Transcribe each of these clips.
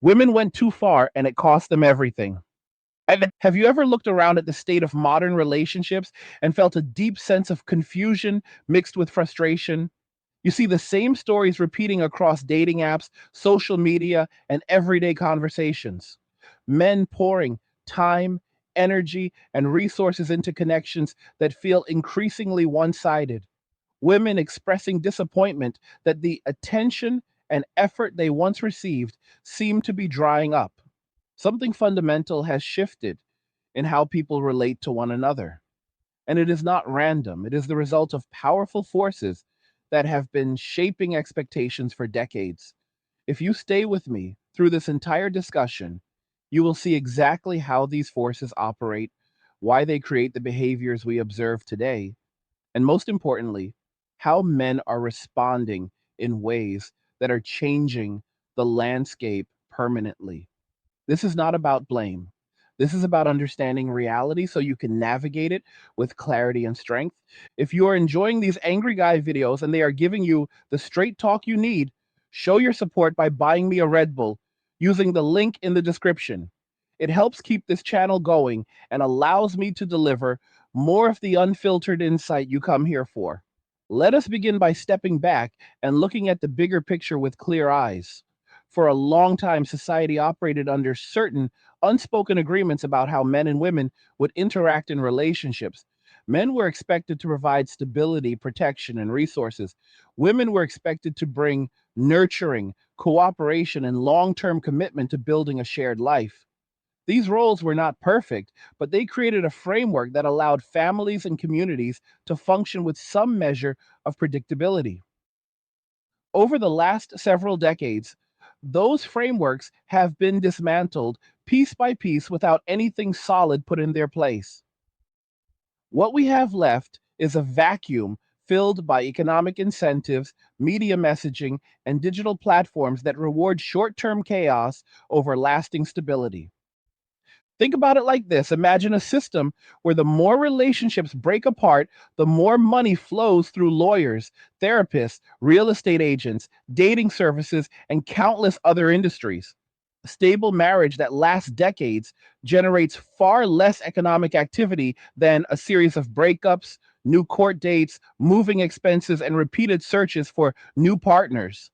Women went too far and it cost them everything. And have you ever looked around at the state of modern relationships and felt a deep sense of confusion mixed with frustration? You see the same stories repeating across dating apps, social media, and everyday conversations. Men pouring time, energy, and resources into connections that feel increasingly one sided. Women expressing disappointment that the attention and effort they once received seem to be drying up. Something fundamental has shifted in how people relate to one another. And it is not random, it is the result of powerful forces that have been shaping expectations for decades. If you stay with me through this entire discussion, you will see exactly how these forces operate, why they create the behaviors we observe today, and most importantly, how men are responding in ways that are changing the landscape permanently. This is not about blame. This is about understanding reality so you can navigate it with clarity and strength. If you are enjoying these angry guy videos and they are giving you the straight talk you need, show your support by buying me a Red Bull using the link in the description. It helps keep this channel going and allows me to deliver more of the unfiltered insight you come here for. Let us begin by stepping back and looking at the bigger picture with clear eyes. For a long time, society operated under certain unspoken agreements about how men and women would interact in relationships. Men were expected to provide stability, protection, and resources. Women were expected to bring nurturing, cooperation, and long term commitment to building a shared life. These roles were not perfect, but they created a framework that allowed families and communities to function with some measure of predictability. Over the last several decades, those frameworks have been dismantled piece by piece without anything solid put in their place. What we have left is a vacuum filled by economic incentives, media messaging, and digital platforms that reward short term chaos over lasting stability. Think about it like this. Imagine a system where the more relationships break apart, the more money flows through lawyers, therapists, real estate agents, dating services, and countless other industries. A stable marriage that lasts decades generates far less economic activity than a series of breakups, new court dates, moving expenses, and repeated searches for new partners.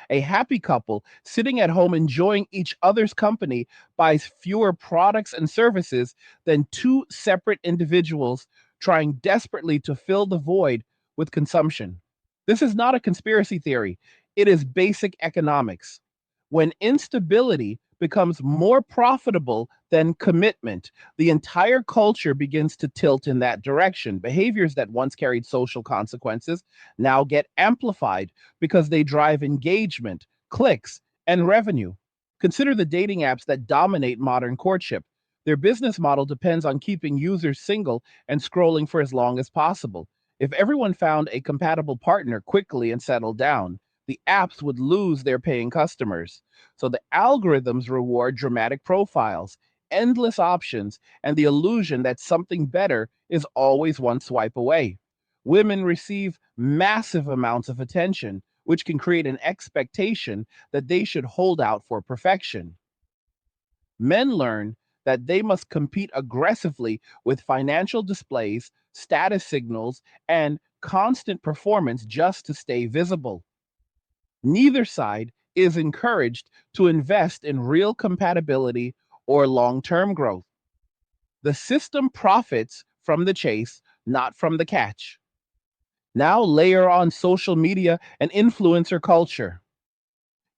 A happy couple sitting at home enjoying each other's company buys fewer products and services than two separate individuals trying desperately to fill the void with consumption. This is not a conspiracy theory, it is basic economics. When instability becomes more profitable than commitment, the entire culture begins to tilt in that direction. Behaviors that once carried social consequences now get amplified because they drive engagement, clicks, and revenue. Consider the dating apps that dominate modern courtship. Their business model depends on keeping users single and scrolling for as long as possible. If everyone found a compatible partner quickly and settled down, the apps would lose their paying customers. So the algorithms reward dramatic profiles, endless options, and the illusion that something better is always one swipe away. Women receive massive amounts of attention, which can create an expectation that they should hold out for perfection. Men learn that they must compete aggressively with financial displays, status signals, and constant performance just to stay visible. Neither side is encouraged to invest in real compatibility or long term growth. The system profits from the chase, not from the catch. Now layer on social media and influencer culture.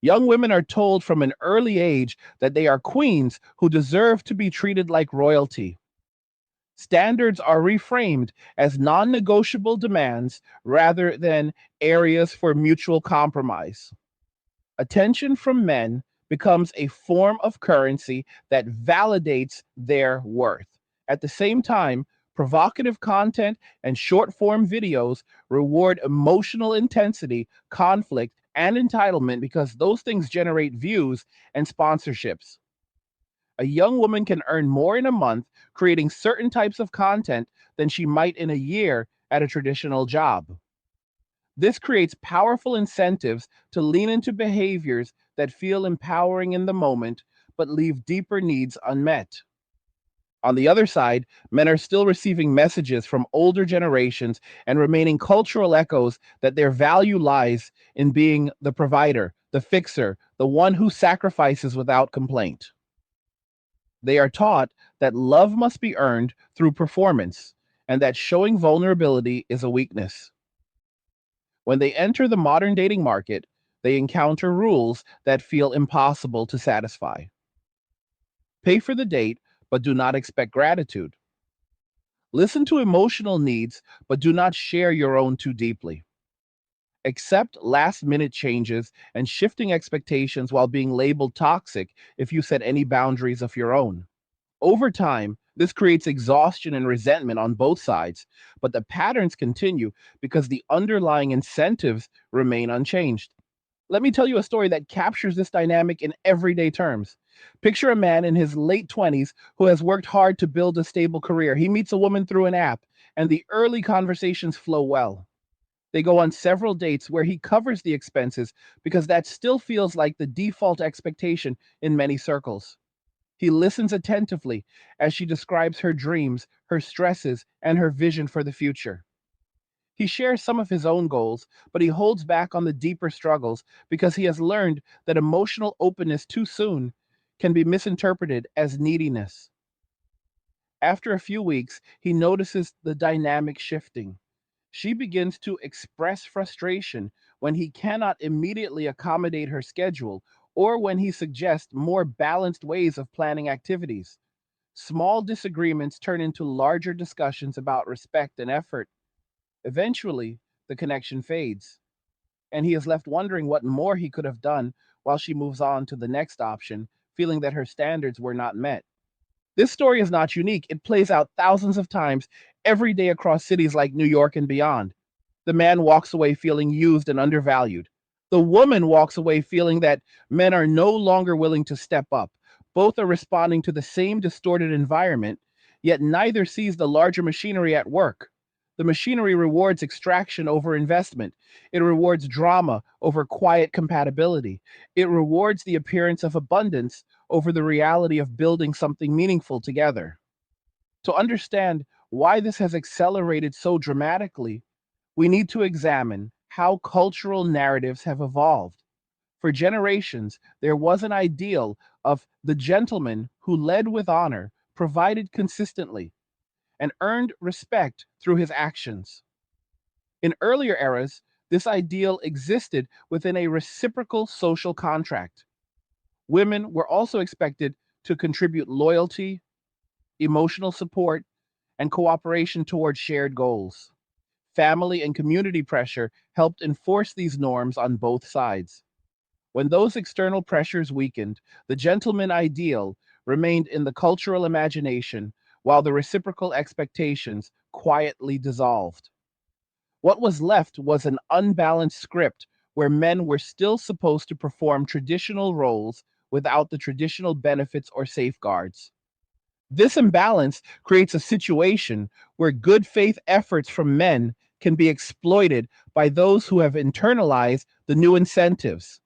Young women are told from an early age that they are queens who deserve to be treated like royalty. Standards are reframed as non negotiable demands rather than areas for mutual compromise. Attention from men becomes a form of currency that validates their worth. At the same time, provocative content and short form videos reward emotional intensity, conflict, and entitlement because those things generate views and sponsorships. A young woman can earn more in a month creating certain types of content than she might in a year at a traditional job. This creates powerful incentives to lean into behaviors that feel empowering in the moment but leave deeper needs unmet. On the other side, men are still receiving messages from older generations and remaining cultural echoes that their value lies in being the provider, the fixer, the one who sacrifices without complaint. They are taught that love must be earned through performance and that showing vulnerability is a weakness. When they enter the modern dating market, they encounter rules that feel impossible to satisfy. Pay for the date, but do not expect gratitude. Listen to emotional needs, but do not share your own too deeply. Accept last minute changes and shifting expectations while being labeled toxic if you set any boundaries of your own. Over time, this creates exhaustion and resentment on both sides, but the patterns continue because the underlying incentives remain unchanged. Let me tell you a story that captures this dynamic in everyday terms. Picture a man in his late 20s who has worked hard to build a stable career. He meets a woman through an app, and the early conversations flow well. They go on several dates where he covers the expenses because that still feels like the default expectation in many circles. He listens attentively as she describes her dreams, her stresses, and her vision for the future. He shares some of his own goals, but he holds back on the deeper struggles because he has learned that emotional openness too soon can be misinterpreted as neediness. After a few weeks, he notices the dynamic shifting. She begins to express frustration when he cannot immediately accommodate her schedule or when he suggests more balanced ways of planning activities. Small disagreements turn into larger discussions about respect and effort. Eventually, the connection fades, and he is left wondering what more he could have done while she moves on to the next option, feeling that her standards were not met. This story is not unique. It plays out thousands of times every day across cities like New York and beyond. The man walks away feeling used and undervalued. The woman walks away feeling that men are no longer willing to step up. Both are responding to the same distorted environment, yet neither sees the larger machinery at work. The machinery rewards extraction over investment. It rewards drama over quiet compatibility. It rewards the appearance of abundance over the reality of building something meaningful together. To understand why this has accelerated so dramatically, we need to examine how cultural narratives have evolved. For generations, there was an ideal of the gentleman who led with honor, provided consistently, and earned respect through his actions. In earlier eras, this ideal existed within a reciprocal social contract. Women were also expected to contribute loyalty, emotional support, and cooperation toward shared goals. Family and community pressure helped enforce these norms on both sides. When those external pressures weakened, the gentleman ideal remained in the cultural imagination while the reciprocal expectations quietly dissolved. What was left was an unbalanced script where men were still supposed to perform traditional roles without the traditional benefits or safeguards. This imbalance creates a situation where good faith efforts from men can be exploited by those who have internalized the new incentives.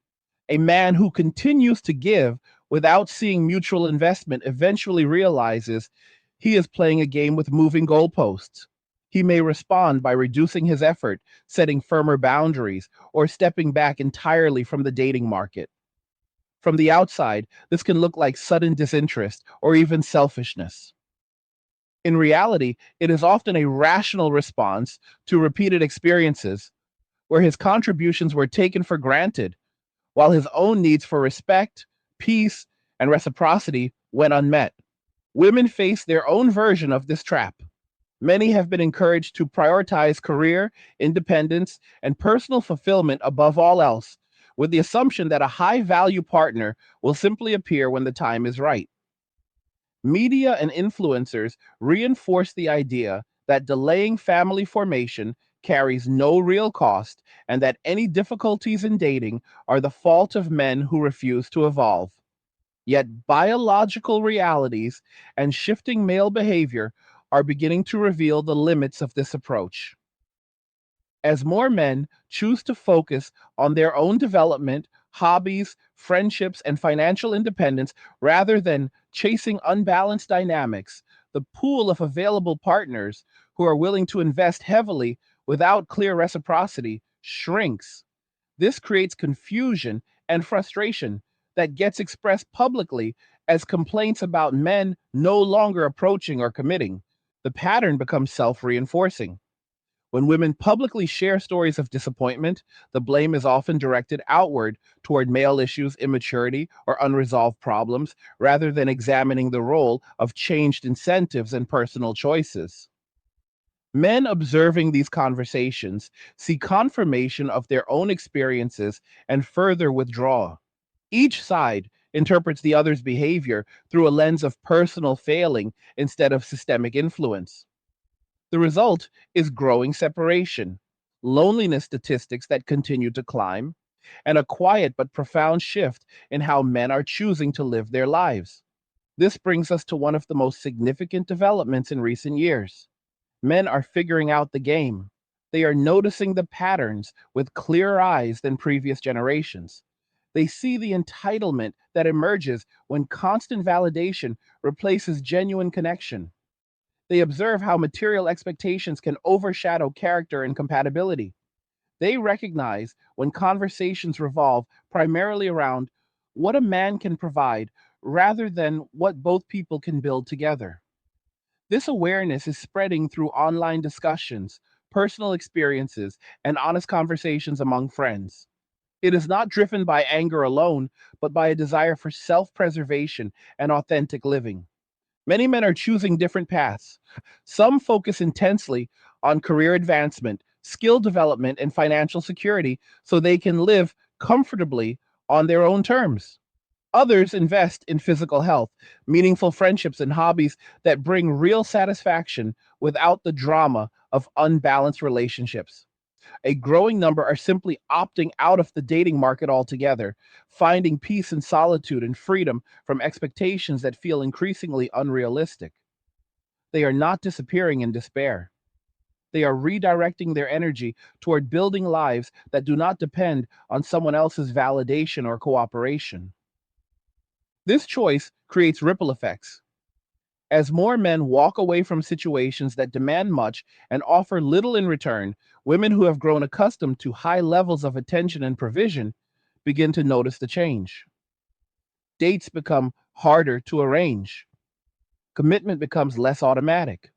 A man who continues to give without seeing mutual investment eventually realizes he is playing a game with moving goalposts. He may respond by reducing his effort, setting firmer boundaries, or stepping back entirely from the dating market. From the outside, this can look like sudden disinterest or even selfishness. In reality, it is often a rational response to repeated experiences where his contributions were taken for granted, while his own needs for respect, peace, and reciprocity went unmet. Women face their own version of this trap. Many have been encouraged to prioritize career, independence, and personal fulfillment above all else, with the assumption that a high value partner will simply appear when the time is right. Media and influencers reinforce the idea that delaying family formation carries no real cost and that any difficulties in dating are the fault of men who refuse to evolve. Yet biological realities and shifting male behavior are beginning to reveal the limits of this approach. As more men choose to focus on their own development, hobbies, friendships, and financial independence rather than chasing unbalanced dynamics. The pool of available partners who are willing to invest heavily without clear reciprocity shrinks. This creates confusion and frustration that gets expressed publicly as complaints about men no longer approaching or committing. The pattern becomes self reinforcing. When women publicly share stories of disappointment, the blame is often directed outward toward male issues, immaturity, or unresolved problems, rather than examining the role of changed incentives and personal choices. Men observing these conversations see confirmation of their own experiences and further withdraw. Each side interprets the other's behavior through a lens of personal failing instead of systemic influence. The result is growing separation, loneliness statistics that continue to climb, and a quiet but profound shift in how men are choosing to live their lives. This brings us to one of the most significant developments in recent years. Men are figuring out the game. They are noticing the patterns with clearer eyes than previous generations. They see the entitlement that emerges when constant validation replaces genuine connection. They observe how material expectations can overshadow character and compatibility. They recognize when conversations revolve primarily around what a man can provide rather than what both people can build together. This awareness is spreading through online discussions, personal experiences, and honest conversations among friends. It is not driven by anger alone, but by a desire for self preservation and authentic living. Many men are choosing different paths. Some focus intensely on career advancement, skill development, and financial security so they can live comfortably on their own terms. Others invest in physical health, meaningful friendships, and hobbies that bring real satisfaction without the drama of unbalanced relationships. A growing number are simply opting out of the dating market altogether, finding peace in solitude and freedom from expectations that feel increasingly unrealistic. They are not disappearing in despair. They are redirecting their energy toward building lives that do not depend on someone else's validation or cooperation. This choice creates ripple effects. As more men walk away from situations that demand much and offer little in return, women who have grown accustomed to high levels of attention and provision begin to notice the change. Dates become harder to arrange. Commitment becomes less automatic.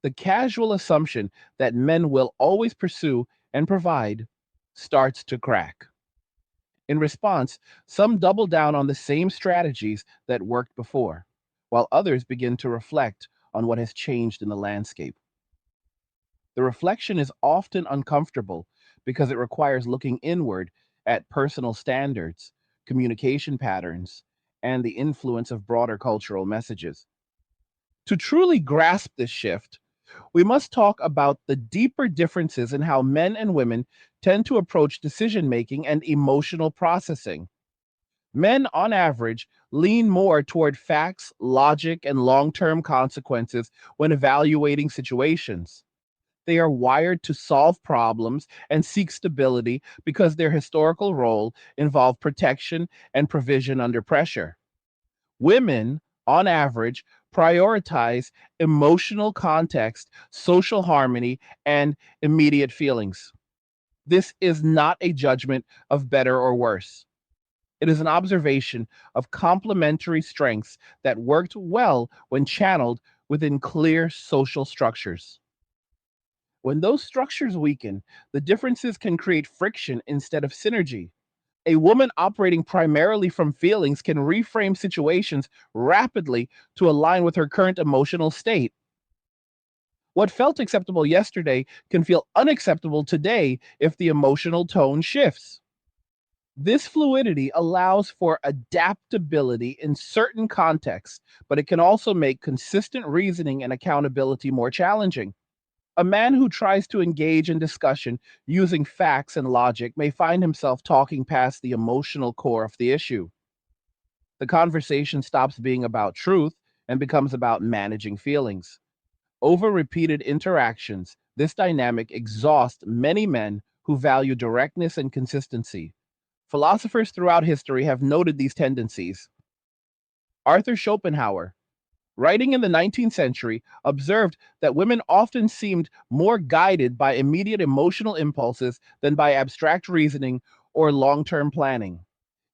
The casual assumption that men will always pursue and provide starts to crack. In response, some double down on the same strategies that worked before, while others begin to reflect on what has changed in the landscape. The reflection is often uncomfortable because it requires looking inward at personal standards, communication patterns, and the influence of broader cultural messages. To truly grasp this shift, we must talk about the deeper differences in how men and women tend to approach decision making and emotional processing. Men, on average, lean more toward facts, logic, and long term consequences when evaluating situations. They are wired to solve problems and seek stability because their historical role involved protection and provision under pressure. Women, on average, prioritize emotional context, social harmony, and immediate feelings. This is not a judgment of better or worse. It is an observation of complementary strengths that worked well when channeled within clear social structures. When those structures weaken, the differences can create friction instead of synergy. A woman operating primarily from feelings can reframe situations rapidly to align with her current emotional state. What felt acceptable yesterday can feel unacceptable today if the emotional tone shifts. This fluidity allows for adaptability in certain contexts, but it can also make consistent reasoning and accountability more challenging. A man who tries to engage in discussion using facts and logic may find himself talking past the emotional core of the issue. The conversation stops being about truth and becomes about managing feelings. Over repeated interactions, this dynamic exhausts many men who value directness and consistency. Philosophers throughout history have noted these tendencies. Arthur Schopenhauer, writing in the 19th century, observed that women often seemed more guided by immediate emotional impulses than by abstract reasoning or long term planning.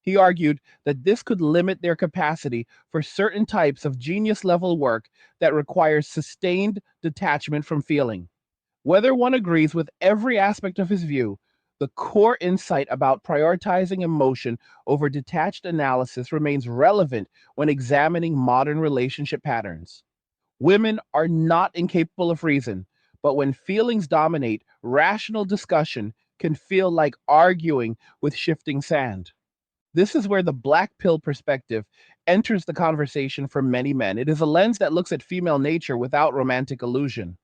He argued that this could limit their capacity for certain types of genius level work that requires sustained detachment from feeling. Whether one agrees with every aspect of his view, the core insight about prioritizing emotion over detached analysis remains relevant when examining modern relationship patterns. Women are not incapable of reason, but when feelings dominate, rational discussion can feel like arguing with shifting sand. This is where the black pill perspective enters the conversation for many men. It is a lens that looks at female nature without romantic illusion.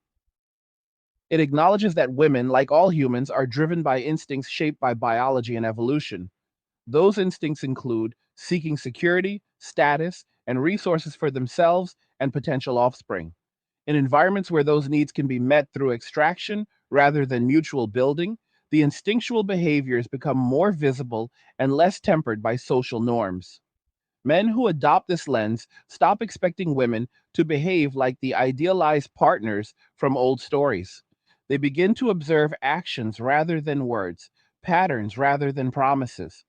It acknowledges that women, like all humans, are driven by instincts shaped by biology and evolution. Those instincts include seeking security, status, and resources for themselves and potential offspring. In environments where those needs can be met through extraction rather than mutual building, the instinctual behaviors become more visible and less tempered by social norms. Men who adopt this lens stop expecting women to behave like the idealized partners from old stories. They begin to observe actions rather than words, patterns rather than promises.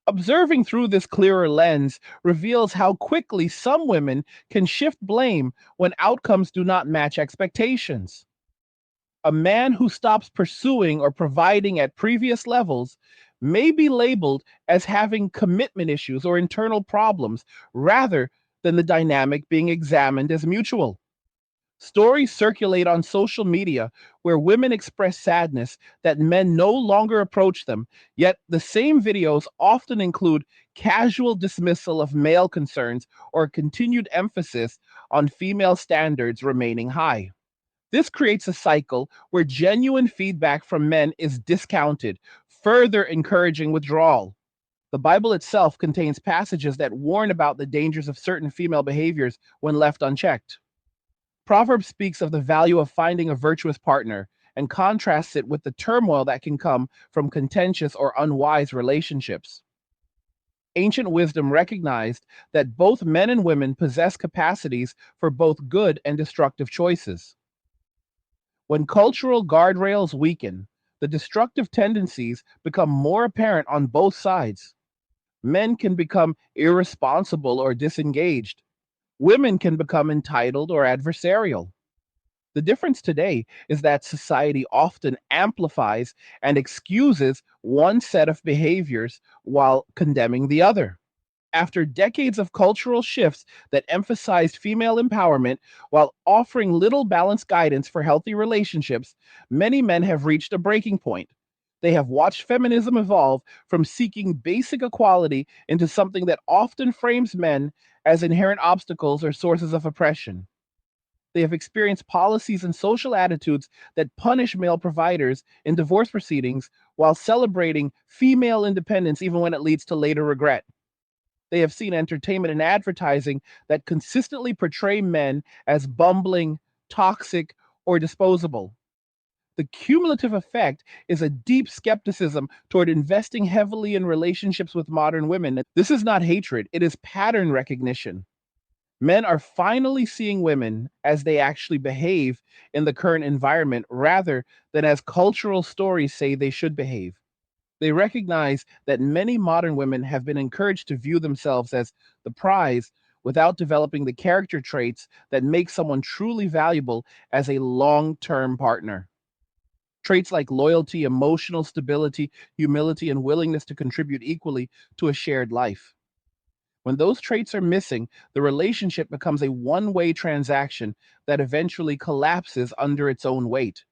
Observing through this clearer lens reveals how quickly some women can shift blame when outcomes do not match expectations. A man who stops pursuing or providing at previous levels may be labeled as having commitment issues or internal problems rather than the dynamic being examined as mutual. Stories circulate on social media where women express sadness that men no longer approach them, yet the same videos often include casual dismissal of male concerns or continued emphasis on female standards remaining high. This creates a cycle where genuine feedback from men is discounted, further encouraging withdrawal. The Bible itself contains passages that warn about the dangers of certain female behaviors when left unchecked. Proverbs speaks of the value of finding a virtuous partner and contrasts it with the turmoil that can come from contentious or unwise relationships. Ancient wisdom recognized that both men and women possess capacities for both good and destructive choices. When cultural guardrails weaken, the destructive tendencies become more apparent on both sides. Men can become irresponsible or disengaged. Women can become entitled or adversarial. The difference today is that society often amplifies and excuses one set of behaviors while condemning the other. After decades of cultural shifts that emphasized female empowerment while offering little balanced guidance for healthy relationships, many men have reached a breaking point. They have watched feminism evolve from seeking basic equality into something that often frames men as inherent obstacles or sources of oppression. They have experienced policies and social attitudes that punish male providers in divorce proceedings while celebrating female independence even when it leads to later regret. They have seen entertainment and advertising that consistently portray men as bumbling, toxic, or disposable. The cumulative effect is a deep skepticism toward investing heavily in relationships with modern women. This is not hatred, it is pattern recognition. Men are finally seeing women as they actually behave in the current environment rather than as cultural stories say they should behave. They recognize that many modern women have been encouraged to view themselves as the prize without developing the character traits that make someone truly valuable as a long term partner. Traits like loyalty, emotional stability, humility, and willingness to contribute equally to a shared life. When those traits are missing, the relationship becomes a one way transaction that eventually collapses under its own weight.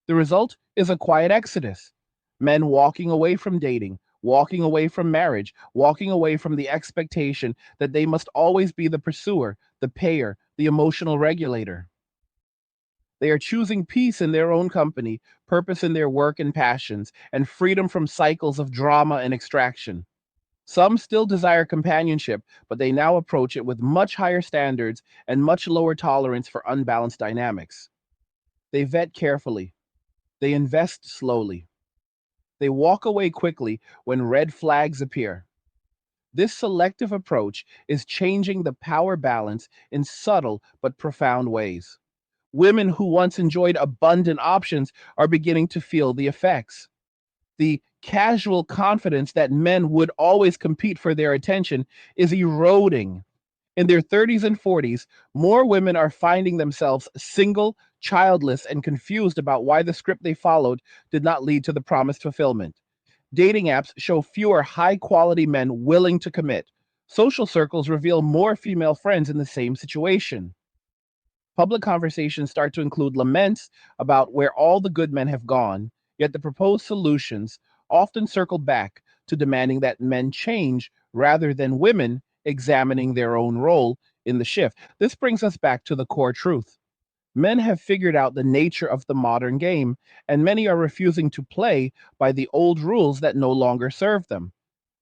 The result is a quiet exodus. Men walking away from dating, walking away from marriage, walking away from the expectation that they must always be the pursuer, the payer, the emotional regulator. They are choosing peace in their own company, purpose in their work and passions, and freedom from cycles of drama and extraction. Some still desire companionship, but they now approach it with much higher standards and much lower tolerance for unbalanced dynamics. They vet carefully, they invest slowly, They walk away quickly when red flags appear. This selective approach is changing the power balance in subtle but profound ways. Women who once enjoyed abundant options are beginning to feel the effects. The casual confidence that men would always compete for their attention is eroding. In their 30s and 40s, more women are finding themselves single, childless, and confused about why the script they followed did not lead to the promised fulfillment. Dating apps show fewer high quality men willing to commit. Social circles reveal more female friends in the same situation. Public conversations start to include laments about where all the good men have gone, yet the proposed solutions often circle back to demanding that men change rather than women examining their own role in the shift. This brings us back to the core truth. Men have figured out the nature of the modern game, and many are refusing to play by the old rules that no longer serve them.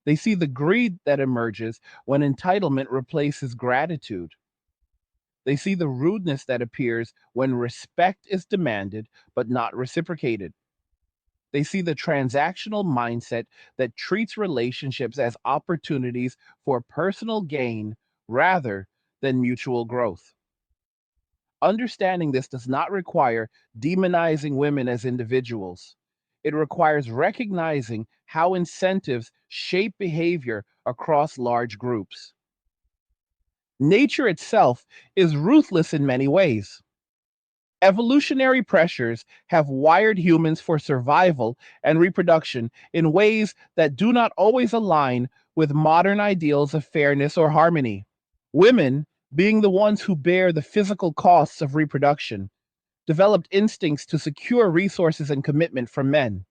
They see the greed that emerges when entitlement replaces gratitude. They see the rudeness that appears when respect is demanded but not reciprocated. They see the transactional mindset that treats relationships as opportunities for personal gain rather than mutual growth. Understanding this does not require demonizing women as individuals. It requires recognizing how incentives shape behavior across large groups. Nature itself is ruthless in many ways. Evolutionary pressures have wired humans for survival and reproduction in ways that do not always align with modern ideals of fairness or harmony. Women, being the ones who bear the physical costs of reproduction, developed instincts to secure resources and commitment from men.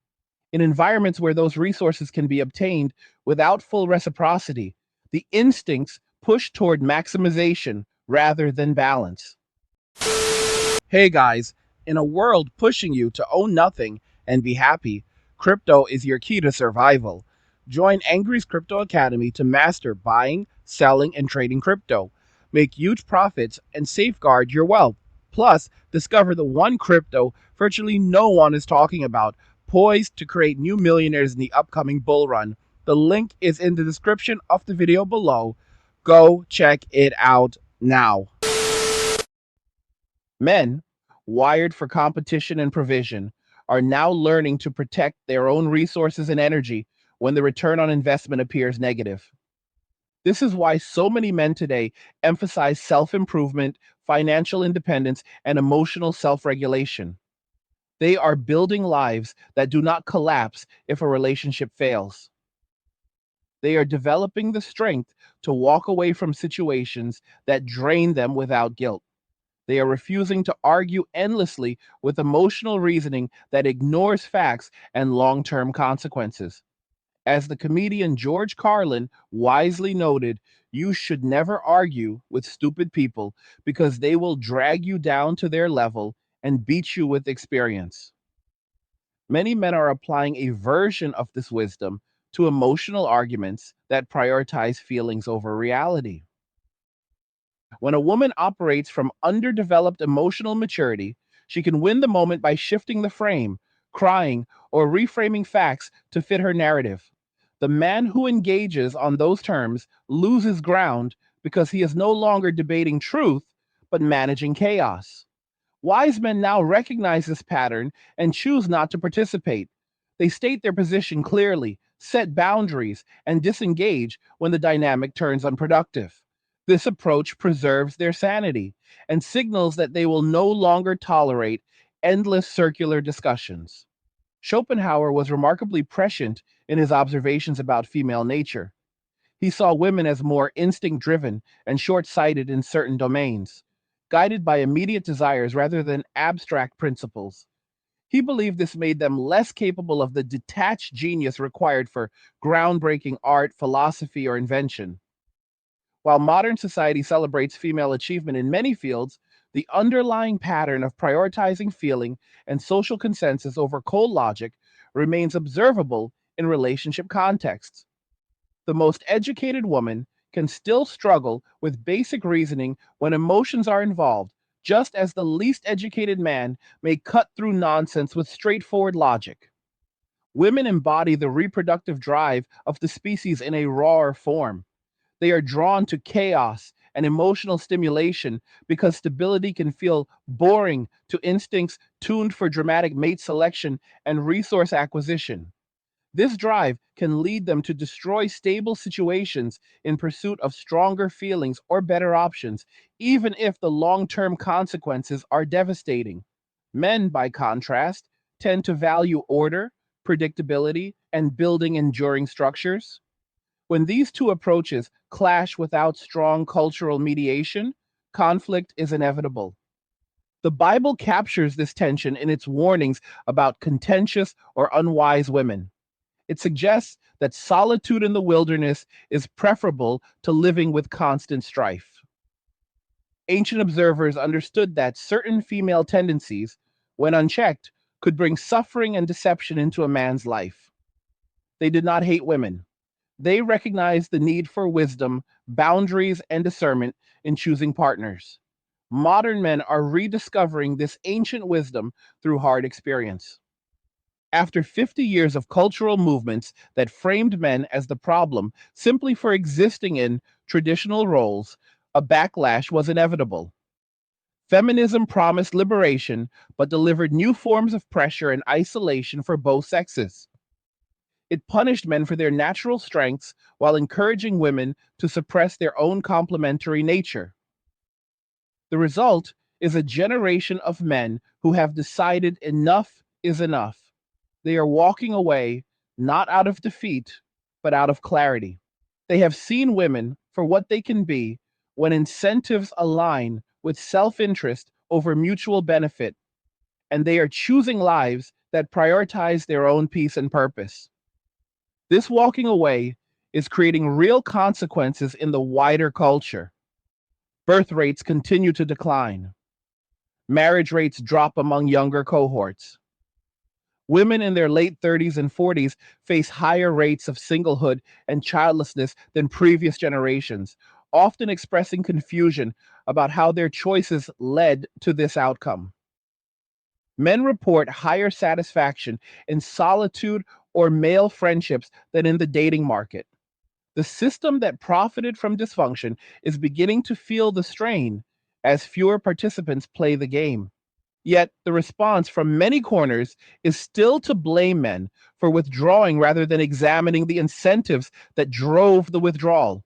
In environments where those resources can be obtained without full reciprocity, the instincts push toward maximization rather than balance. Hey guys, in a world pushing you to own nothing and be happy, crypto is your key to survival. Join Angry's Crypto Academy to master buying, selling, and trading crypto. Make huge profits and safeguard your wealth. Plus, discover the one crypto virtually no one is talking about, poised to create new millionaires in the upcoming bull run. The link is in the description of the video below. Go check it out now. Men, wired for competition and provision, are now learning to protect their own resources and energy when the return on investment appears negative. This is why so many men today emphasize self improvement, financial independence, and emotional self regulation. They are building lives that do not collapse if a relationship fails. They are developing the strength to walk away from situations that drain them without guilt. They are refusing to argue endlessly with emotional reasoning that ignores facts and long term consequences. As the comedian George Carlin wisely noted, you should never argue with stupid people because they will drag you down to their level and beat you with experience. Many men are applying a version of this wisdom to emotional arguments that prioritize feelings over reality. When a woman operates from underdeveloped emotional maturity, she can win the moment by shifting the frame, crying, or reframing facts to fit her narrative. The man who engages on those terms loses ground because he is no longer debating truth, but managing chaos. Wise men now recognize this pattern and choose not to participate. They state their position clearly, set boundaries, and disengage when the dynamic turns unproductive. This approach preserves their sanity and signals that they will no longer tolerate endless circular discussions. Schopenhauer was remarkably prescient in his observations about female nature. He saw women as more instinct driven and short sighted in certain domains, guided by immediate desires rather than abstract principles. He believed this made them less capable of the detached genius required for groundbreaking art, philosophy, or invention. While modern society celebrates female achievement in many fields, the underlying pattern of prioritizing feeling and social consensus over cold logic remains observable in relationship contexts. The most educated woman can still struggle with basic reasoning when emotions are involved, just as the least educated man may cut through nonsense with straightforward logic. Women embody the reproductive drive of the species in a rawer form. They are drawn to chaos and emotional stimulation because stability can feel boring to instincts tuned for dramatic mate selection and resource acquisition. This drive can lead them to destroy stable situations in pursuit of stronger feelings or better options, even if the long term consequences are devastating. Men, by contrast, tend to value order, predictability, and building enduring structures. When these two approaches clash without strong cultural mediation, conflict is inevitable. The Bible captures this tension in its warnings about contentious or unwise women. It suggests that solitude in the wilderness is preferable to living with constant strife. Ancient observers understood that certain female tendencies, when unchecked, could bring suffering and deception into a man's life. They did not hate women. They recognized the need for wisdom, boundaries, and discernment in choosing partners. Modern men are rediscovering this ancient wisdom through hard experience. After 50 years of cultural movements that framed men as the problem simply for existing in traditional roles, a backlash was inevitable. Feminism promised liberation, but delivered new forms of pressure and isolation for both sexes. It punished men for their natural strengths while encouraging women to suppress their own complementary nature. The result is a generation of men who have decided enough is enough. They are walking away not out of defeat, but out of clarity. They have seen women for what they can be when incentives align with self interest over mutual benefit, and they are choosing lives that prioritize their own peace and purpose. This walking away is creating real consequences in the wider culture. Birth rates continue to decline. Marriage rates drop among younger cohorts. Women in their late 30s and 40s face higher rates of singlehood and childlessness than previous generations, often expressing confusion about how their choices led to this outcome. Men report higher satisfaction in solitude or male friendships than in the dating market. The system that profited from dysfunction is beginning to feel the strain as fewer participants play the game. Yet the response from many corners is still to blame men for withdrawing rather than examining the incentives that drove the withdrawal.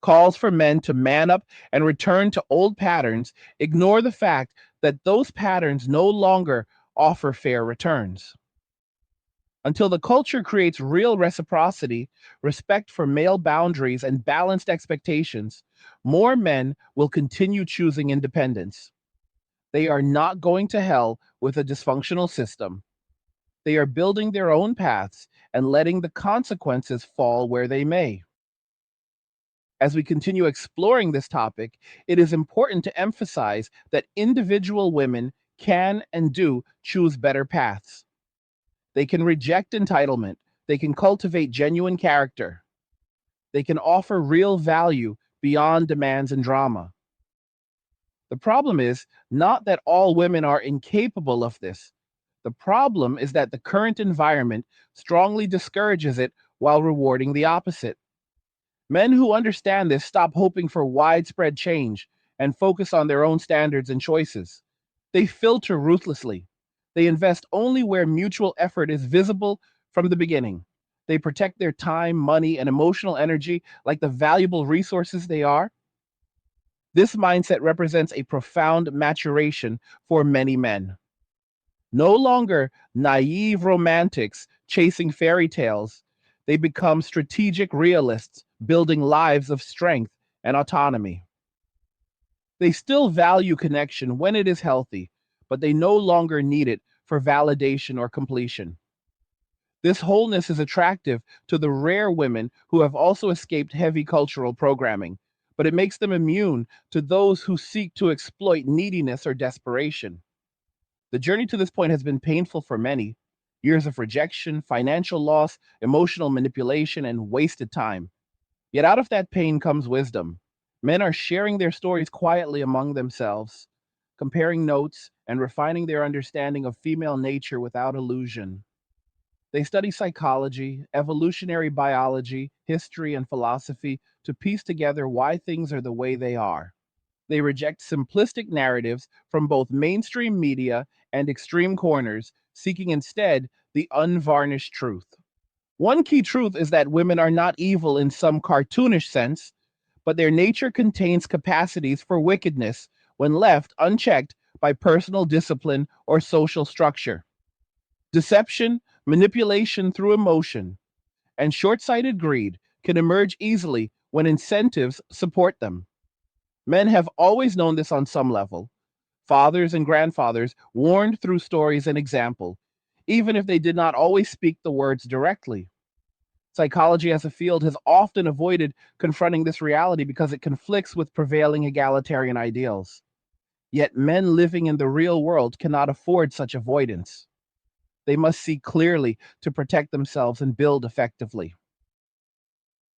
Calls for men to man up and return to old patterns ignore the fact that those patterns no longer offer fair returns. Until the culture creates real reciprocity, respect for male boundaries, and balanced expectations, more men will continue choosing independence. They are not going to hell with a dysfunctional system. They are building their own paths and letting the consequences fall where they may. As we continue exploring this topic, it is important to emphasize that individual women can and do choose better paths. They can reject entitlement, they can cultivate genuine character, they can offer real value beyond demands and drama. The problem is not that all women are incapable of this. The problem is that the current environment strongly discourages it while rewarding the opposite. Men who understand this stop hoping for widespread change and focus on their own standards and choices. They filter ruthlessly. They invest only where mutual effort is visible from the beginning. They protect their time, money, and emotional energy like the valuable resources they are. This mindset represents a profound maturation for many men. No longer naive romantics chasing fairy tales, they become strategic realists building lives of strength and autonomy. They still value connection when it is healthy, but they no longer need it for validation or completion. This wholeness is attractive to the rare women who have also escaped heavy cultural programming, but it makes them immune to those who seek to exploit neediness or desperation. The journey to this point has been painful for many. Years of rejection, financial loss, emotional manipulation, and wasted time. Yet out of that pain comes wisdom. Men are sharing their stories quietly among themselves, comparing notes and refining their understanding of female nature without illusion. They study psychology, evolutionary biology, history, and philosophy to piece together why things are the way they are. They reject simplistic narratives from both mainstream media and extreme corners, seeking instead the unvarnished truth. One key truth is that women are not evil in some cartoonish sense, but their nature contains capacities for wickedness when left unchecked by personal discipline or social structure. Deception, manipulation through emotion, and short sighted greed can emerge easily when incentives support them. Men have always known this on some level. Fathers and grandfathers warned through stories and example, even if they did not always speak the words directly. Psychology as a field has often avoided confronting this reality because it conflicts with prevailing egalitarian ideals. Yet men living in the real world cannot afford such avoidance. They must see clearly to protect themselves and build effectively.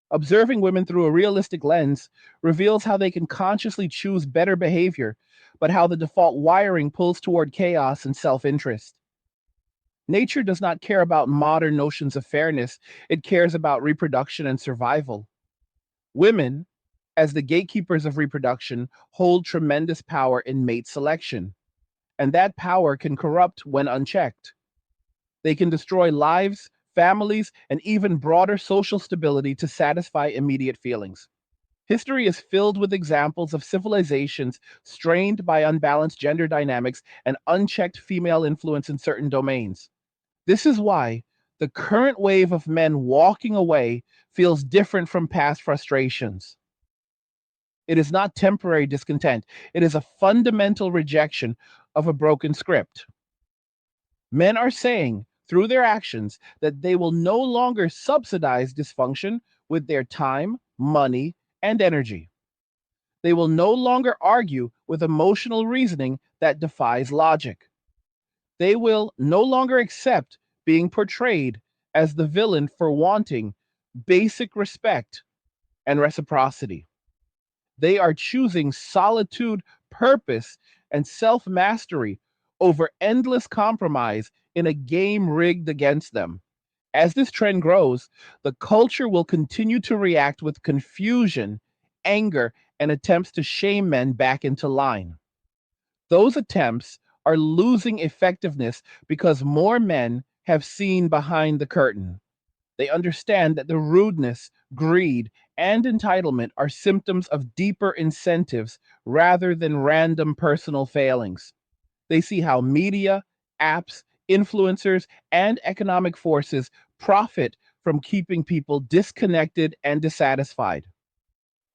Observing women through a realistic lens reveals how they can consciously choose better behavior, but how the default wiring pulls toward chaos and self interest. Nature does not care about modern notions of fairness, it cares about reproduction and survival. Women, as the gatekeepers of reproduction, hold tremendous power in mate selection, and that power can corrupt when unchecked. They can destroy lives, families, and even broader social stability to satisfy immediate feelings. History is filled with examples of civilizations strained by unbalanced gender dynamics and unchecked female influence in certain domains. This is why the current wave of men walking away feels different from past frustrations. It is not temporary discontent, it is a fundamental rejection of a broken script. Men are saying through their actions that they will no longer subsidize dysfunction with their time, money, and energy. They will no longer argue with emotional reasoning that defies logic. They will no longer accept being portrayed as the villain for wanting basic respect and reciprocity. They are choosing solitude, purpose, and self mastery over endless compromise in a game rigged against them. As this trend grows, the culture will continue to react with confusion, anger, and attempts to shame men back into line. Those attempts are losing effectiveness because more men have seen behind the curtain. They understand that the rudeness, greed, and entitlement are symptoms of deeper incentives rather than random personal failings. They see how media, apps, influencers, and economic forces profit from keeping people disconnected and dissatisfied.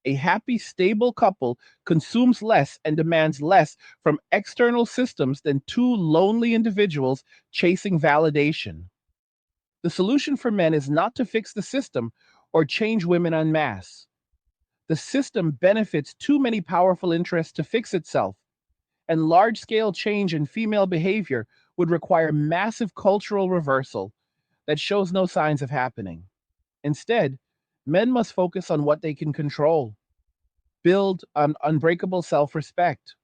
A happy, stable couple consumes less and demands less from external systems than two lonely individuals chasing validation. The solution for men is not to fix the system or change women en masse. The system benefits too many powerful interests to fix itself, and large scale change in female behavior would require massive cultural reversal that shows no signs of happening. Instead, men must focus on what they can control, build an unbreakable self respect,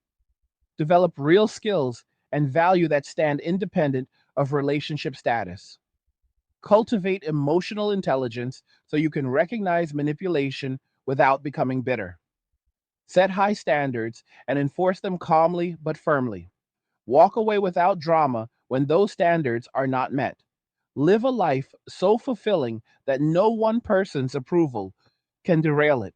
develop real skills, and value that stand independent of relationship status. Cultivate emotional intelligence so you can recognize manipulation without becoming bitter. Set high standards and enforce them calmly but firmly. Walk away without drama when those standards are not met. Live a life so fulfilling that no one person's approval can derail it.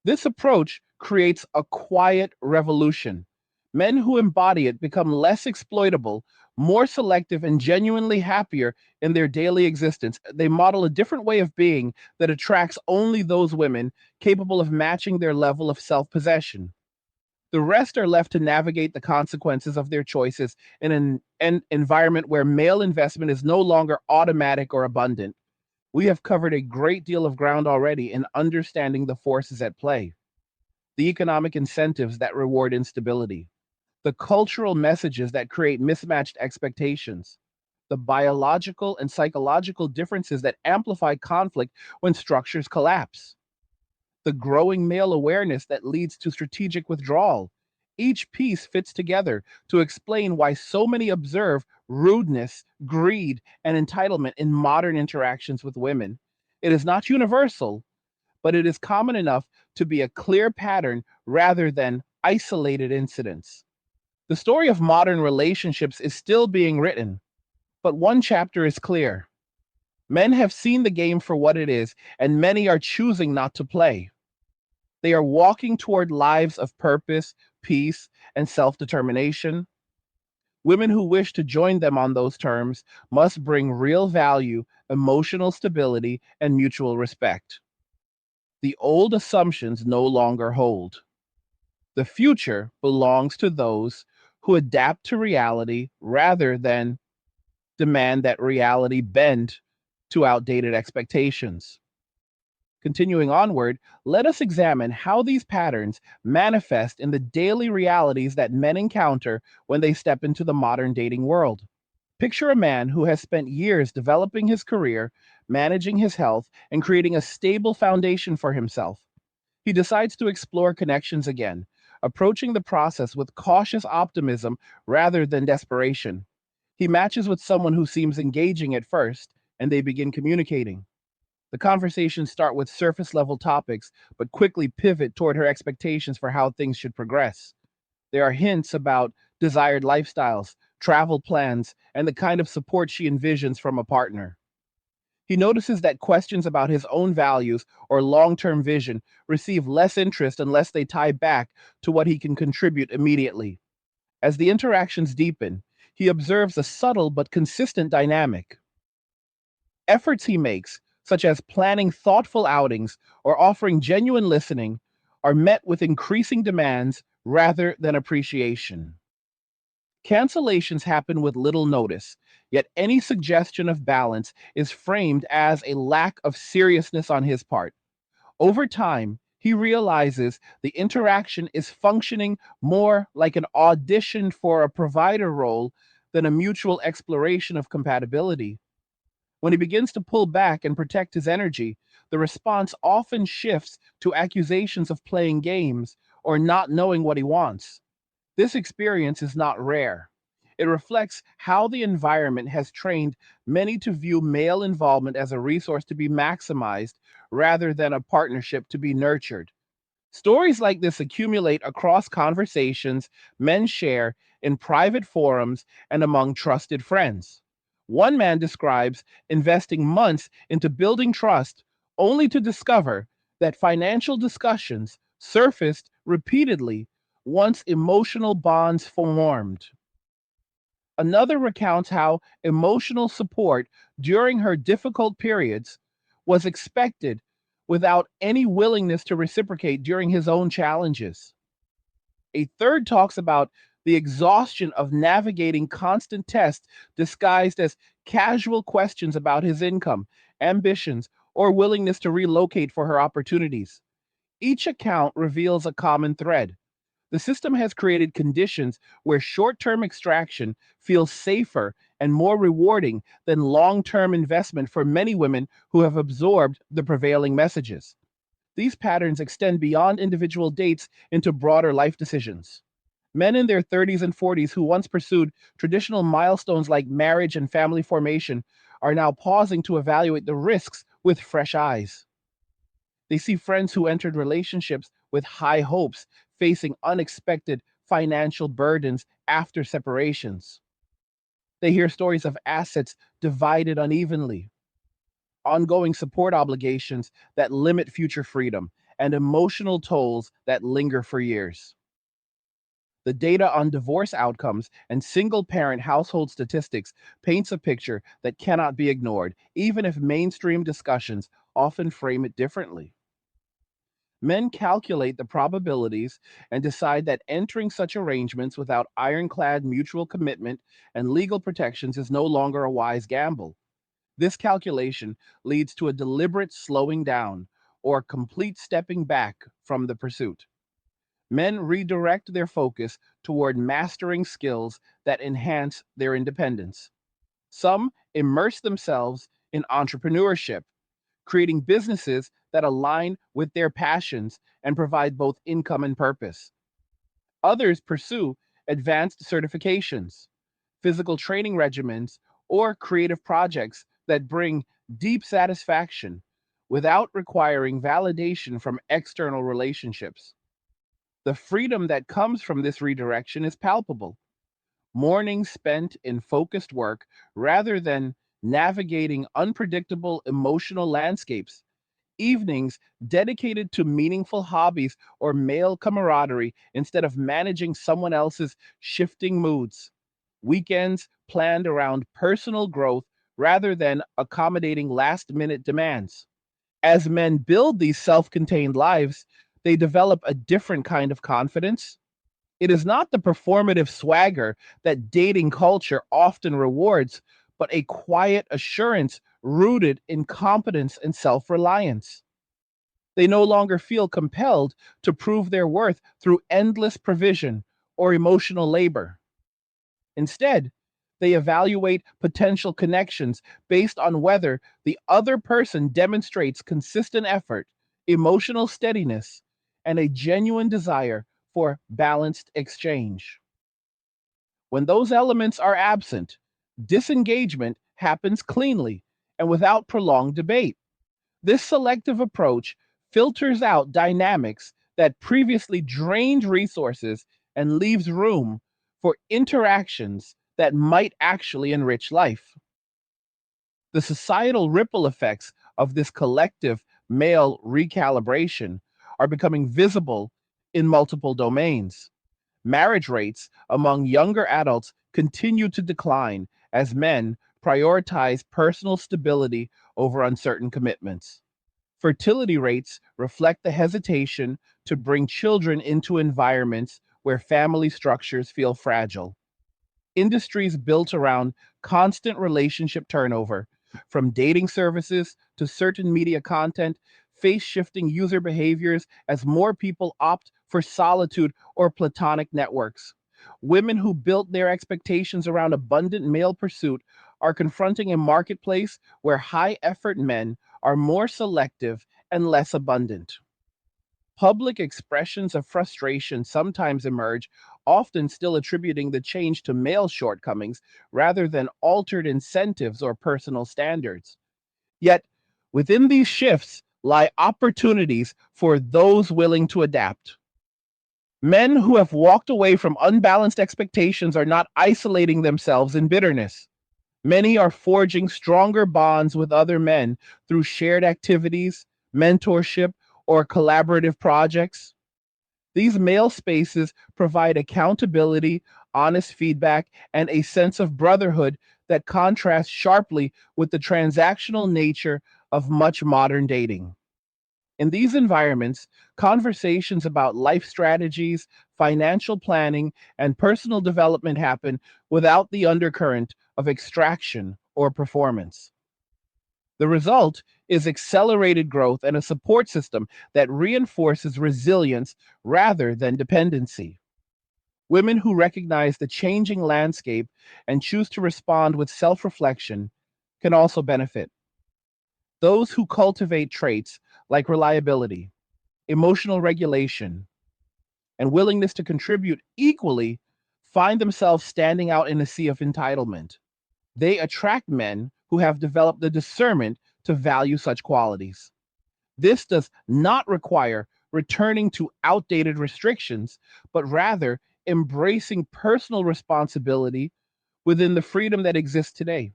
This approach creates a quiet revolution. Men who embody it become less exploitable, more selective, and genuinely happier in their daily existence. They model a different way of being that attracts only those women capable of matching their level of self possession. The rest are left to navigate the consequences of their choices in an environment where male investment is no longer automatic or abundant. We have covered a great deal of ground already in understanding the forces at play, the economic incentives that reward instability, the cultural messages that create mismatched expectations, the biological and psychological differences that amplify conflict when structures collapse, the growing male awareness that leads to strategic withdrawal Each piece fits together to explain why so many observe rudeness, greed, and entitlement in modern interactions with women. It is not universal, but it is common enough to be a clear pattern rather than isolated incidents. The story of modern relationships is still being written, but one chapter is clear. Men have seen the game for what it is, and many are choosing not to play. They are walking toward lives of purpose, peace, and self determination. Women who wish to join them on those terms must bring real value, emotional stability, and mutual respect. The old assumptions no longer hold. The future belongs to those who adapt to reality rather than demand that reality bend to outdated expectations. Continuing onward, let us examine how these patterns manifest in the daily realities that men encounter when they step into the modern dating world. Picture a man who has spent years developing his career, managing his health, and creating a stable foundation for himself. He decides to explore connections again, approaching the process with cautious optimism rather than desperation. He matches with someone who seems engaging at first, and they begin communicating. The conversations start with surface level topics, but quickly pivot toward her expectations for how things should progress. There are hints about desired lifestyles, travel plans, and the kind of support she envisions from a partner. He notices that questions about his own values or long term vision receive less interest unless they tie back to what he can contribute immediately. As the interactions deepen, he observes a subtle but consistent dynamic. Efforts he makes, such as planning thoughtful outings or offering genuine listening, are met with increasing demands rather than appreciation. Cancellations happen with little notice, yet any suggestion of balance is framed as a lack of seriousness on his part. Over time, he realizes the interaction is functioning more like an audition for a provider role than a mutual exploration of compatibility. When he begins to pull back and protect his energy, the response often shifts to accusations of playing games or not knowing what he wants. This experience is not rare. It reflects how the environment has trained many to view male involvement as a resource to be maximized rather than a partnership to be nurtured. Stories like this accumulate across conversations men share in private forums and among trusted friends. One man describes investing months into building trust only to discover that financial discussions surfaced repeatedly once emotional bonds formed. Another recounts how emotional support during her difficult periods was expected without any willingness to reciprocate during his own challenges. A third talks about the exhaustion of navigating constant tests disguised as casual questions about his income, ambitions, or willingness to relocate for her opportunities. Each account reveals a common thread. The system has created conditions where short term extraction feels safer and more rewarding than long term investment for many women who have absorbed the prevailing messages. These patterns extend beyond individual dates into broader life decisions. Men in their 30s and 40s who once pursued traditional milestones like marriage and family formation are now pausing to evaluate the risks with fresh eyes. They see friends who entered relationships with high hopes facing unexpected financial burdens after separations. They hear stories of assets divided unevenly, ongoing support obligations that limit future freedom, and emotional tolls that linger for years. The data on divorce outcomes and single parent household statistics paints a picture that cannot be ignored, even if mainstream discussions often frame it differently. Men calculate the probabilities and decide that entering such arrangements without ironclad mutual commitment and legal protections is no longer a wise gamble. This calculation leads to a deliberate slowing down or complete stepping back from the pursuit. Men redirect their focus toward mastering skills that enhance their independence. Some immerse themselves in entrepreneurship, creating businesses that align with their passions and provide both income and purpose. Others pursue advanced certifications, physical training regimens, or creative projects that bring deep satisfaction without requiring validation from external relationships. The freedom that comes from this redirection is palpable. Mornings spent in focused work rather than navigating unpredictable emotional landscapes, evenings dedicated to meaningful hobbies or male camaraderie instead of managing someone else's shifting moods, weekends planned around personal growth rather than accommodating last minute demands. As men build these self contained lives, they develop a different kind of confidence. It is not the performative swagger that dating culture often rewards, but a quiet assurance rooted in competence and self reliance. They no longer feel compelled to prove their worth through endless provision or emotional labor. Instead, they evaluate potential connections based on whether the other person demonstrates consistent effort, emotional steadiness, and a genuine desire for balanced exchange. When those elements are absent, disengagement happens cleanly and without prolonged debate. This selective approach filters out dynamics that previously drained resources and leaves room for interactions that might actually enrich life. The societal ripple effects of this collective male recalibration are becoming visible in multiple domains. Marriage rates among younger adults continue to decline as men prioritize personal stability over uncertain commitments. Fertility rates reflect the hesitation to bring children into environments where family structures feel fragile. Industries built around constant relationship turnover, from dating services to certain media content, face shifting user behaviors as more people opt for solitude or platonic networks. Women who built their expectations around abundant male pursuit are confronting a marketplace where high effort men are more selective and less abundant. Public expressions of frustration sometimes emerge, often still attributing the change to male shortcomings rather than altered incentives or personal standards. Yet, within these shifts lie opportunities for those willing to adapt. Men who have walked away from unbalanced expectations are not isolating themselves in bitterness. Many are forging stronger bonds with other men through shared activities, mentorship, or collaborative projects. These male spaces provide accountability, honest feedback, and a sense of brotherhood that contrasts sharply with the transactional nature of much modern dating. In these environments, conversations about life strategies, financial planning, and personal development happen without the undercurrent of extraction or performance. The result is accelerated growth and a support system that reinforces resilience rather than dependency. Women who recognize the changing landscape and choose to respond with self reflection can also benefit. Those who cultivate traits like reliability, emotional regulation, and willingness to contribute equally find themselves standing out in a sea of entitlement. They attract men who have developed the discernment to value such qualities. This does not require returning to outdated restrictions, but rather embracing personal responsibility within the freedom that exists today.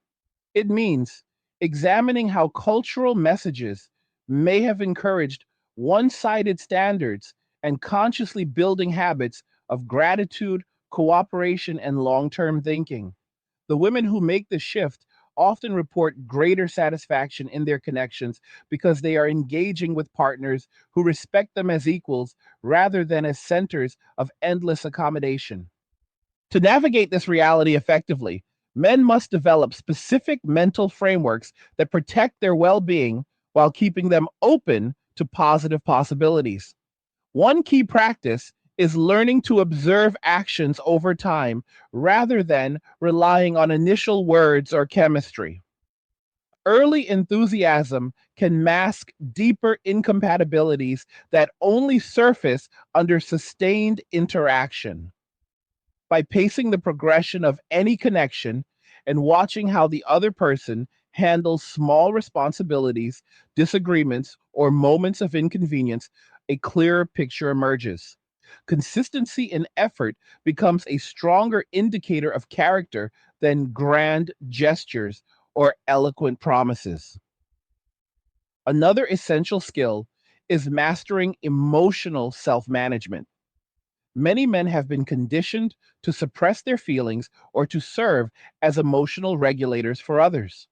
It means examining how cultural messages may have encouraged one sided standards and consciously building habits of gratitude, cooperation, and long term thinking. The women who make the shift often report greater satisfaction in their connections because they are engaging with partners who respect them as equals rather than as centers of endless accommodation. To navigate this reality effectively, men must develop specific mental frameworks that protect their well being while keeping them open to positive possibilities. One key practice is learning to observe actions over time rather than relying on initial words or chemistry. Early enthusiasm can mask deeper incompatibilities that only surface under sustained interaction. By pacing the progression of any connection and watching how the other person handles small responsibilities, disagreements, or moments of inconvenience, a clearer picture emerges. Consistency in effort becomes a stronger indicator of character than grand gestures or eloquent promises. Another essential skill is mastering emotional self management. Many men have been conditioned to suppress their feelings or to serve as emotional regulators for others.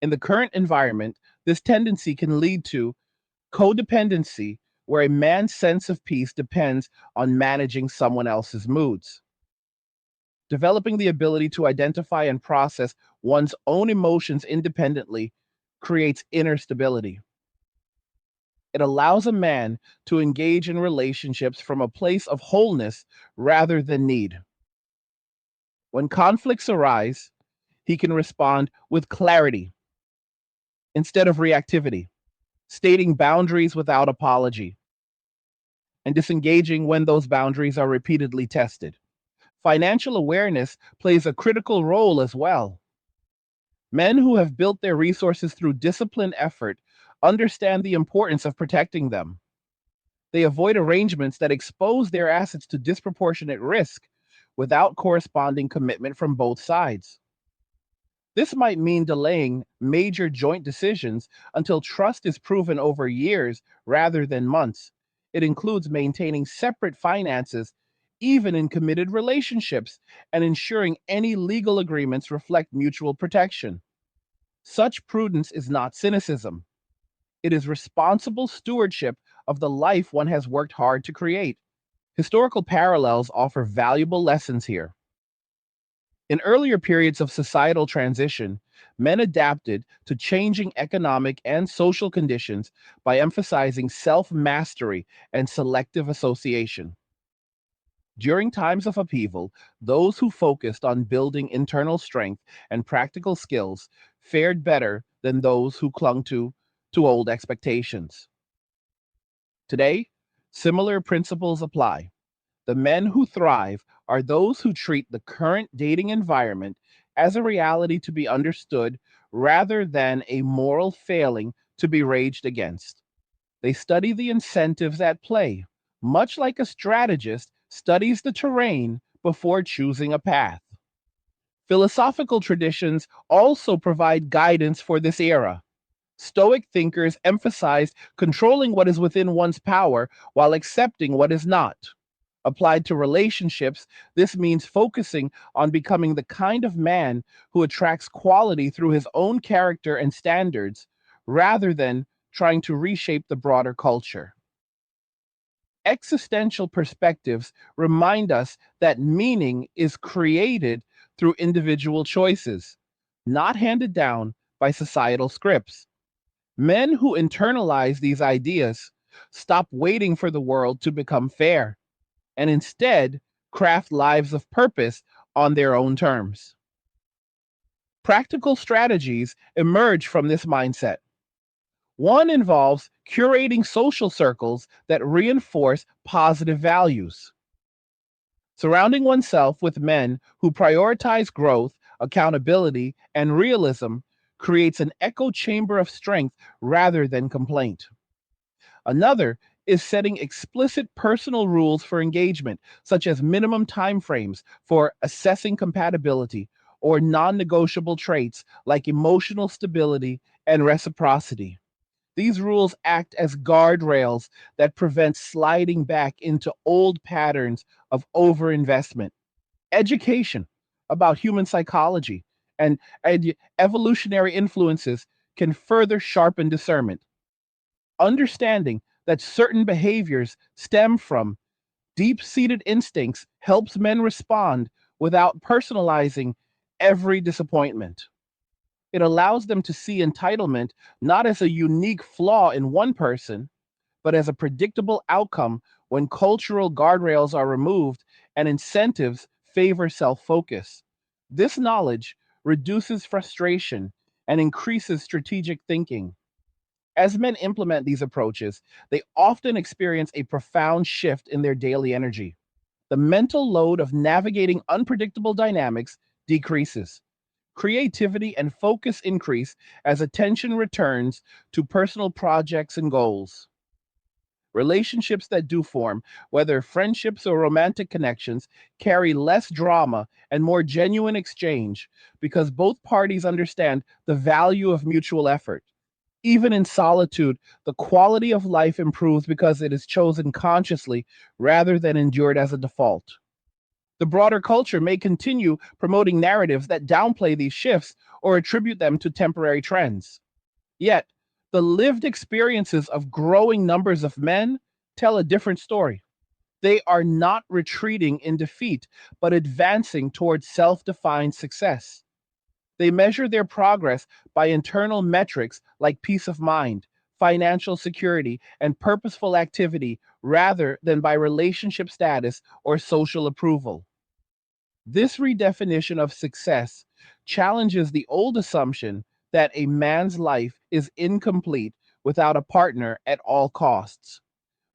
In the current environment, this tendency can lead to codependency, where a man's sense of peace depends on managing someone else's moods. Developing the ability to identify and process one's own emotions independently creates inner stability. It allows a man to engage in relationships from a place of wholeness rather than need. When conflicts arise, he can respond with clarity instead of reactivity, stating boundaries without apology, and disengaging when those boundaries are repeatedly tested. Financial awareness plays a critical role as well. Men who have built their resources through disciplined effort understand the importance of protecting them. They avoid arrangements that expose their assets to disproportionate risk without corresponding commitment from both sides. This might mean delaying major joint decisions until trust is proven over years rather than months. It includes maintaining separate finances, even in committed relationships, and ensuring any legal agreements reflect mutual protection. Such prudence is not cynicism, it is responsible stewardship of the life one has worked hard to create. Historical parallels offer valuable lessons here. In earlier periods of societal transition, men adapted to changing economic and social conditions by emphasizing self mastery and selective association. During times of upheaval, those who focused on building internal strength and practical skills fared better than those who clung to old expectations. Today, similar principles apply. The men who thrive are those who treat the current dating environment as a reality to be understood rather than a moral failing to be raged against. They study the incentives at play, much like a strategist studies the terrain before choosing a path. Philosophical traditions also provide guidance for this era. Stoic thinkers emphasized controlling what is within one's power while accepting what is not. Applied to relationships, this means focusing on becoming the kind of man who attracts quality through his own character and standards rather than trying to reshape the broader culture. Existential perspectives remind us that meaning is created through individual choices, not handed down by societal scripts. Men who internalize these ideas stop waiting for the world to become fair and instead craft lives of purpose on their own terms. Practical strategies emerge from this mindset. One involves curating social circles that reinforce positive values. Surrounding oneself with men who prioritize growth, accountability, and realism creates an echo chamber of strength rather than complaint. Another is setting explicit personal rules for engagement, such as minimum timeframes for assessing compatibility or non negotiable traits like emotional stability and reciprocity. These rules act as guardrails that prevent sliding back into old patterns of overinvestment. Education about human psychology and evolutionary influences can further sharpen discernment. Understanding that certain behaviors stem from deep seated instincts helps men respond without personalizing every disappointment. It allows them to see entitlement not as a unique flaw in one person, but as a predictable outcome when cultural guardrails are removed and incentives favor self focus. This knowledge reduces frustration and increases strategic thinking. As men implement these approaches, they often experience a profound shift in their daily energy. The mental load of navigating unpredictable dynamics decreases. Creativity and focus increase as attention returns to personal projects and goals. Relationships that do form, whether friendships or romantic connections, carry less drama and more genuine exchange because both parties understand the value of mutual effort. Even in solitude, the quality of life improves because it is chosen consciously rather than endured as a default. The broader culture may continue promoting narratives that downplay these shifts or attribute them to temporary trends. Yet, the lived experiences of growing numbers of men tell a different story. They are not retreating in defeat, but advancing towards self defined success. They measure their progress by internal metrics like peace of mind, financial security, and purposeful activity rather than by relationship status or social approval. This redefinition of success challenges the old assumption that a man's life is incomplete without a partner at all costs.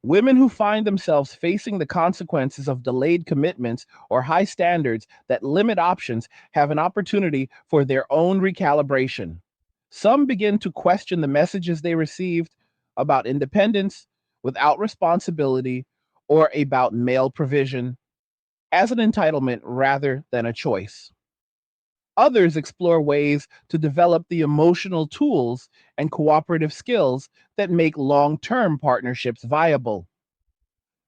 Women who find themselves facing the consequences of delayed commitments or high standards that limit options have an opportunity for their own recalibration. Some begin to question the messages they received about independence without responsibility or about male provision as an entitlement rather than a choice. Others explore ways to develop the emotional tools and cooperative skills that make long term partnerships viable.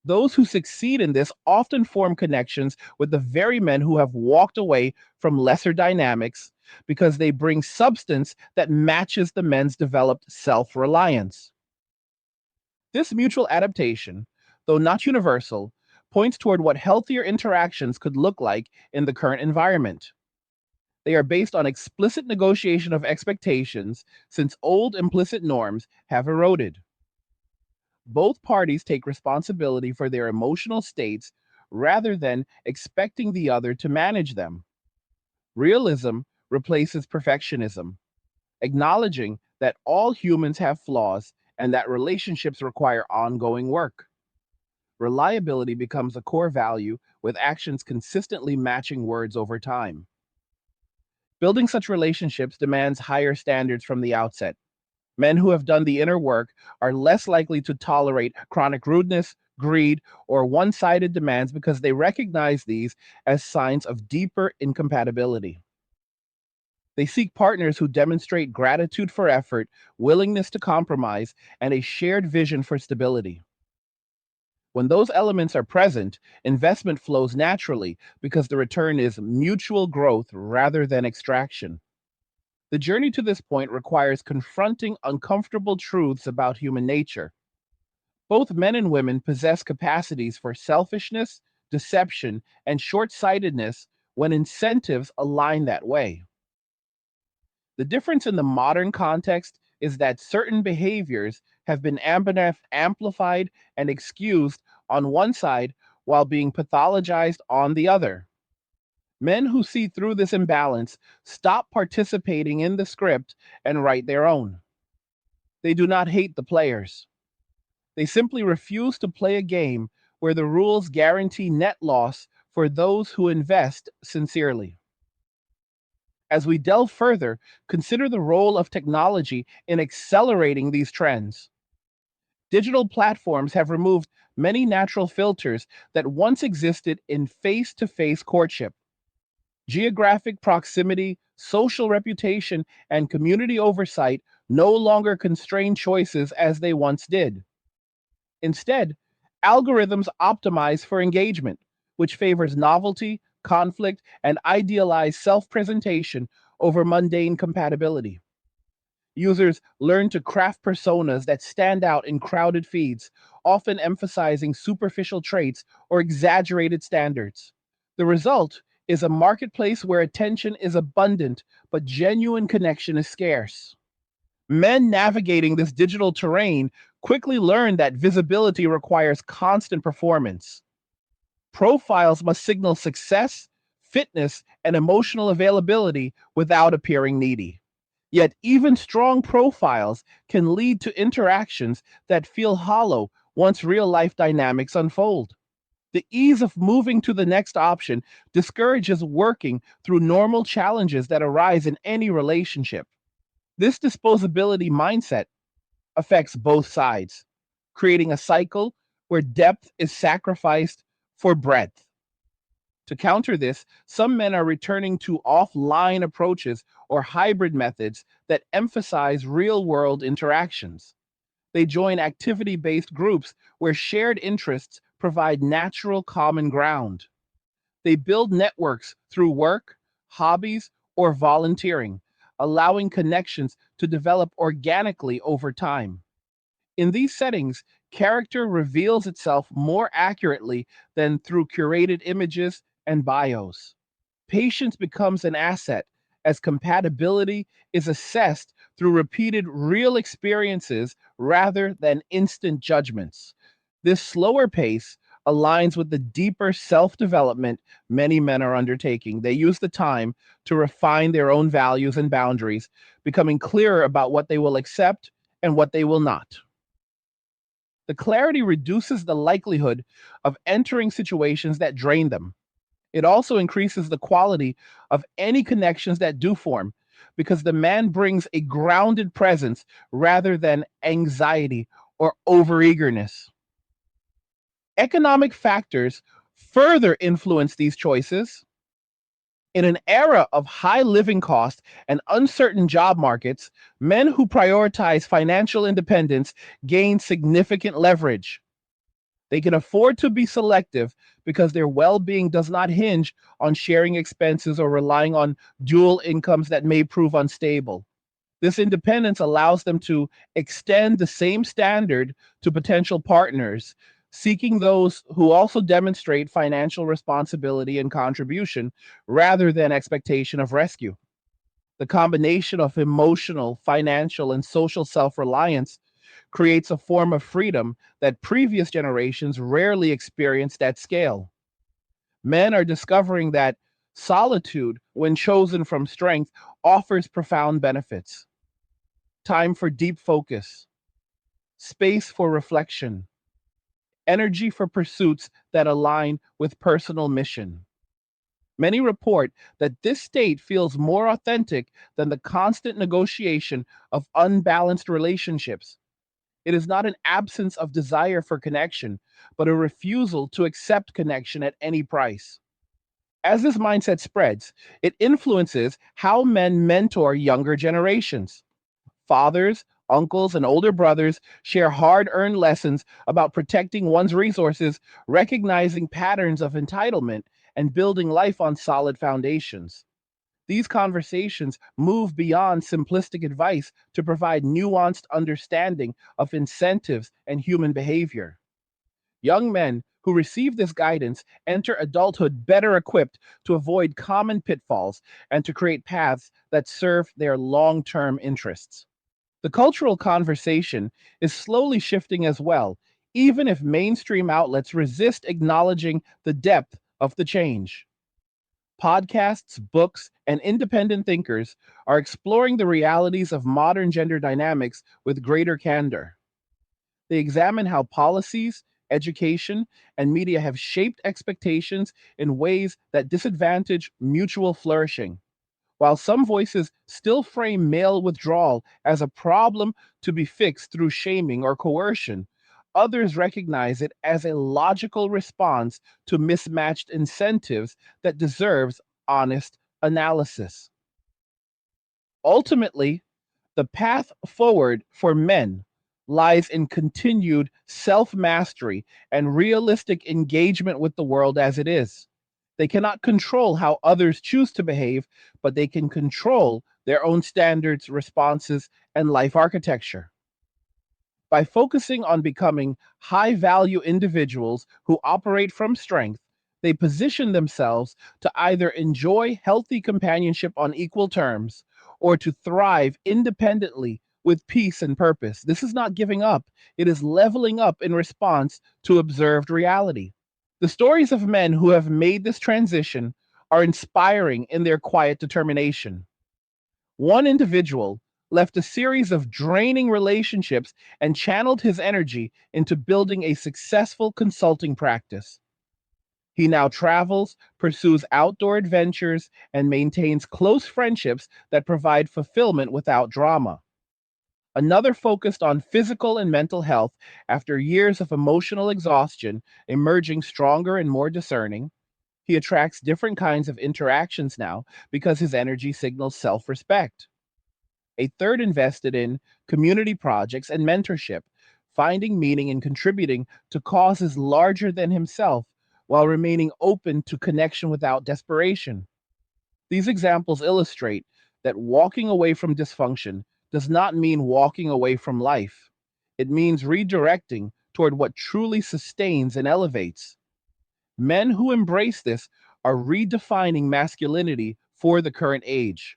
Those who succeed in this often form connections with the very men who have walked away from lesser dynamics because they bring substance that matches the men's developed self reliance. This mutual adaptation, though not universal, points toward what healthier interactions could look like in the current environment. They are based on explicit negotiation of expectations since old implicit norms have eroded. Both parties take responsibility for their emotional states rather than expecting the other to manage them. Realism replaces perfectionism, acknowledging that all humans have flaws and that relationships require ongoing work. Reliability becomes a core value with actions consistently matching words over time. Building such relationships demands higher standards from the outset. Men who have done the inner work are less likely to tolerate chronic rudeness, greed, or one sided demands because they recognize these as signs of deeper incompatibility. They seek partners who demonstrate gratitude for effort, willingness to compromise, and a shared vision for stability. When those elements are present, investment flows naturally because the return is mutual growth rather than extraction. The journey to this point requires confronting uncomfortable truths about human nature. Both men and women possess capacities for selfishness, deception, and short sightedness when incentives align that way. The difference in the modern context is that certain behaviors have been amplified and excused on one side while being pathologized on the other. Men who see through this imbalance stop participating in the script and write their own. They do not hate the players. They simply refuse to play a game where the rules guarantee net loss for those who invest sincerely. As we delve further, consider the role of technology in accelerating these trends. Digital platforms have removed many natural filters that once existed in face to face courtship. Geographic proximity, social reputation, and community oversight no longer constrain choices as they once did. Instead, algorithms optimize for engagement, which favors novelty, conflict, and idealized self presentation over mundane compatibility. Users learn to craft personas that stand out in crowded feeds, often emphasizing superficial traits or exaggerated standards. The result is a marketplace where attention is abundant, but genuine connection is scarce. Men navigating this digital terrain quickly learn that visibility requires constant performance. Profiles must signal success, fitness, and emotional availability without appearing needy. Yet, even strong profiles can lead to interactions that feel hollow once real life dynamics unfold. The ease of moving to the next option discourages working through normal challenges that arise in any relationship. This disposability mindset affects both sides, creating a cycle where depth is sacrificed for breadth. To counter this, some men are returning to offline approaches or hybrid methods that emphasize real world interactions. They join activity based groups where shared interests provide natural common ground. They build networks through work, hobbies, or volunteering, allowing connections to develop organically over time. In these settings, character reveals itself more accurately than through curated images and bios. Patience becomes an asset as compatibility is assessed through repeated real experiences rather than instant judgments. This slower pace aligns with the deeper self development many men are undertaking. They use the time to refine their own values and boundaries, becoming clearer about what they will accept and what they will not. The clarity reduces the likelihood of entering situations that drain them. It also increases the quality of any connections that do form because the man brings a grounded presence rather than anxiety or overeagerness. Economic factors further influence these choices. In an era of high living costs and uncertain job markets, men who prioritize financial independence gain significant leverage. They can afford to be selective because their well being does not hinge on sharing expenses or relying on dual incomes that may prove unstable. This independence allows them to extend the same standard to potential partners, seeking those who also demonstrate financial responsibility and contribution rather than expectation of rescue. The combination of emotional, financial, and social self reliance creates a form of freedom that previous generations rarely experienced at scale. Men are discovering that solitude, when chosen from strength, offers profound benefits. Time for deep focus, space for reflection, energy for pursuits that align with personal mission. Many report that this state feels more authentic than the constant negotiation of unbalanced relationships. It is not an absence of desire for connection, but a refusal to accept connection at any price. As this mindset spreads, it influences how men mentor younger generations. Fathers, uncles, and older brothers share hard earned lessons about protecting one's resources, recognizing patterns of entitlement, and building life on solid foundations. These conversations move beyond simplistic advice to provide nuanced understanding of incentives and human behavior. Young men who receive this guidance enter adulthood better equipped to avoid common pitfalls and to create paths that serve their long term interests. The cultural conversation is slowly shifting as well, even if mainstream outlets resist acknowledging the depth of the change. Podcasts, books, and independent thinkers are exploring the realities of modern gender dynamics with greater candor. They examine how policies, education, and media have shaped expectations in ways that disadvantage mutual flourishing. While some voices still frame male withdrawal as a problem to be fixed through shaming or coercion, others recognize it as a logical response to mismatched incentives that deserves honest analysis. Ultimately, the path forward for men lies in continued self mastery and realistic engagement with the world as it is. They cannot control how others choose to behave, but they can control their own standards, responses, and life architecture. By focusing on becoming high value individuals who operate from strength, they position themselves to either enjoy healthy companionship on equal terms or to thrive independently with peace and purpose. This is not giving up, it is leveling up in response to observed reality. The stories of men who have made this transition are inspiring in their quiet determination. One individual left a series of draining relationships and channeled his energy into building a successful consulting practice. He now travels, pursues outdoor adventures, and maintains close friendships that provide fulfillment without drama. Another focused on physical and mental health after years of emotional exhaustion, emerging stronger and more discerning. He attracts different kinds of interactions now because his energy signals self respect. A third invested in community projects and mentorship, finding meaning in contributing to causes larger than himself while remaining open to connection without desperation. These examples illustrate that walking away from dysfunction does not mean walking away from life. It means redirecting toward what truly sustains and elevates. Men who embrace this are redefining masculinity for the current age,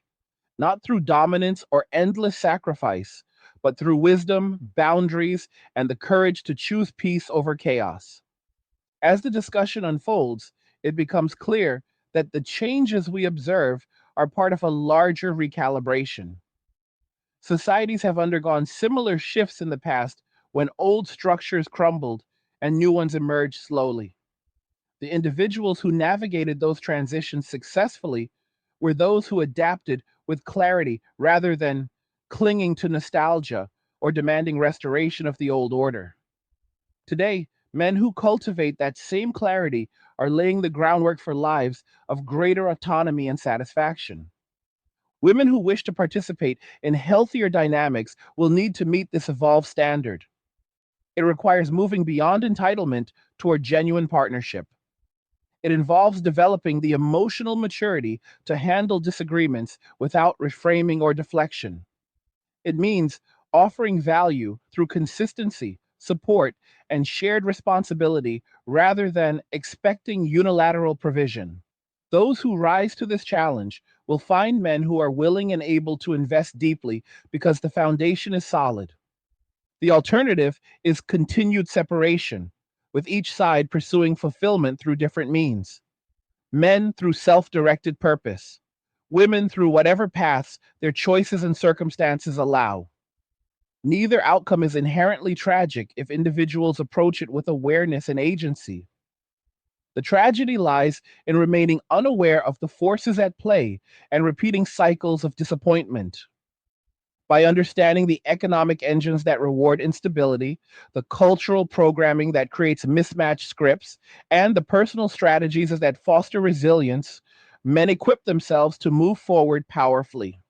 not through dominance or endless sacrifice, but through wisdom, boundaries, and the courage to choose peace over chaos. As the discussion unfolds, it becomes clear that the changes we observe are part of a larger recalibration. Societies have undergone similar shifts in the past when old structures crumbled and new ones emerged slowly. The individuals who navigated those transitions successfully were those who adapted with clarity rather than clinging to nostalgia or demanding restoration of the old order. Today, men who cultivate that same clarity are laying the groundwork for lives of greater autonomy and satisfaction. Women who wish to participate in healthier dynamics will need to meet this evolved standard. It requires moving beyond entitlement toward genuine partnership. It involves developing the emotional maturity to handle disagreements without reframing or deflection. It means offering value through consistency, support, and shared responsibility rather than expecting unilateral provision. Those who rise to this challenge will find men who are willing and able to invest deeply because the foundation is solid. The alternative is continued separation, with each side pursuing fulfillment through different means. Men through self directed purpose, women through whatever paths their choices and circumstances allow. Neither outcome is inherently tragic if individuals approach it with awareness and agency. The tragedy lies in remaining unaware of the forces at play and repeating cycles of disappointment. By understanding the economic engines that reward instability, the cultural programming that creates mismatched scripts, and the personal strategies that foster resilience, men equip themselves to move forward powerfully.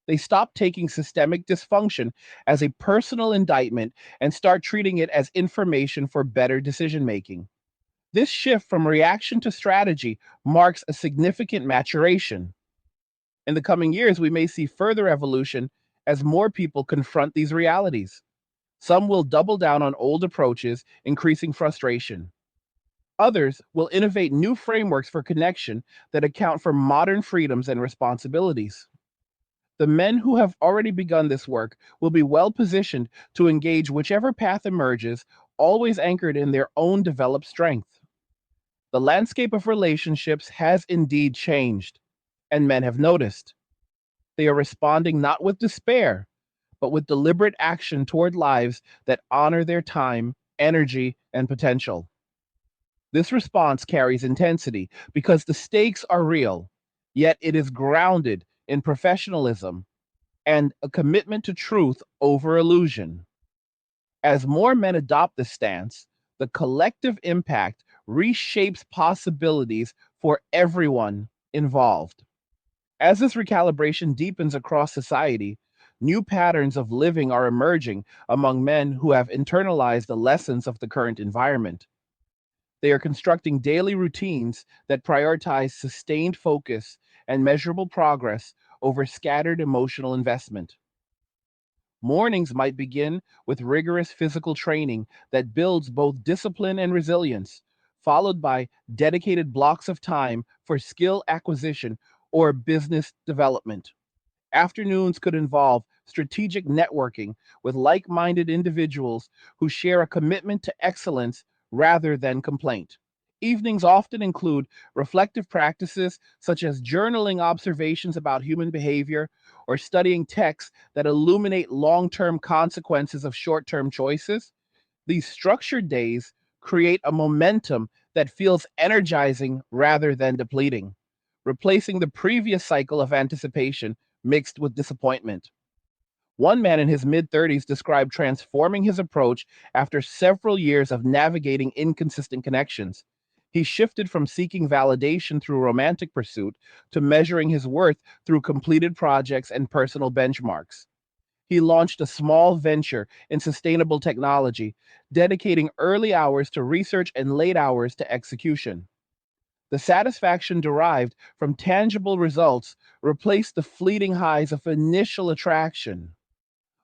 They stop taking systemic dysfunction as a personal indictment and start treating it as information for better decision making. This shift from reaction to strategy marks a significant maturation. In the coming years, we may see further evolution as more people confront these realities. Some will double down on old approaches, increasing frustration. Others will innovate new frameworks for connection that account for modern freedoms and responsibilities. The men who have already begun this work will be well positioned to engage whichever path emerges, always anchored in their own developed strength. The landscape of relationships has indeed changed, and men have noticed. They are responding not with despair, but with deliberate action toward lives that honor their time, energy, and potential. This response carries intensity because the stakes are real, yet it is grounded in professionalism and a commitment to truth over illusion. As more men adopt this stance, the collective impact reshapes possibilities for everyone involved. As this recalibration deepens across society, new patterns of living are emerging among men who have internalized the lessons of the current environment. They are constructing daily routines that prioritize sustained focus and measurable progress over scattered emotional investment. Mornings might begin with rigorous physical training that builds both discipline and resilience, followed by dedicated blocks of time for skill acquisition or business development. Afternoons could involve strategic networking with like minded individuals who share a commitment to excellence rather than complaint. Evenings often include reflective practices such as journaling observations about human behavior or studying texts that illuminate long term consequences of short term choices. These structured days create a momentum that feels energizing rather than depleting, replacing the previous cycle of anticipation mixed with disappointment. One man in his mid 30s described transforming his approach after several years of navigating inconsistent connections. He shifted from seeking validation through romantic pursuit to measuring his worth through completed projects and personal benchmarks. He launched a small venture in sustainable technology, dedicating early hours to research and late hours to execution. The satisfaction derived from tangible results replaced the fleeting highs of initial attraction.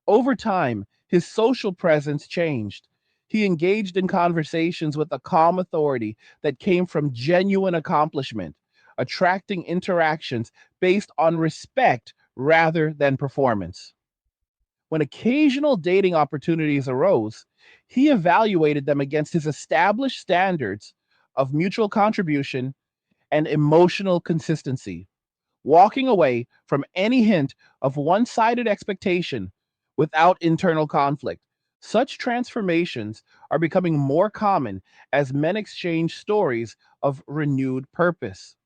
Over time, his social presence changed. He engaged in conversations with a calm authority that came from genuine accomplishment, attracting interactions based on respect rather than performance. When occasional dating opportunities arose, he evaluated them against his established standards of mutual contribution and emotional consistency, walking away from any hint of one sided expectation without internal conflict. Such transformations are becoming more common as men exchange stories of renewed purpose.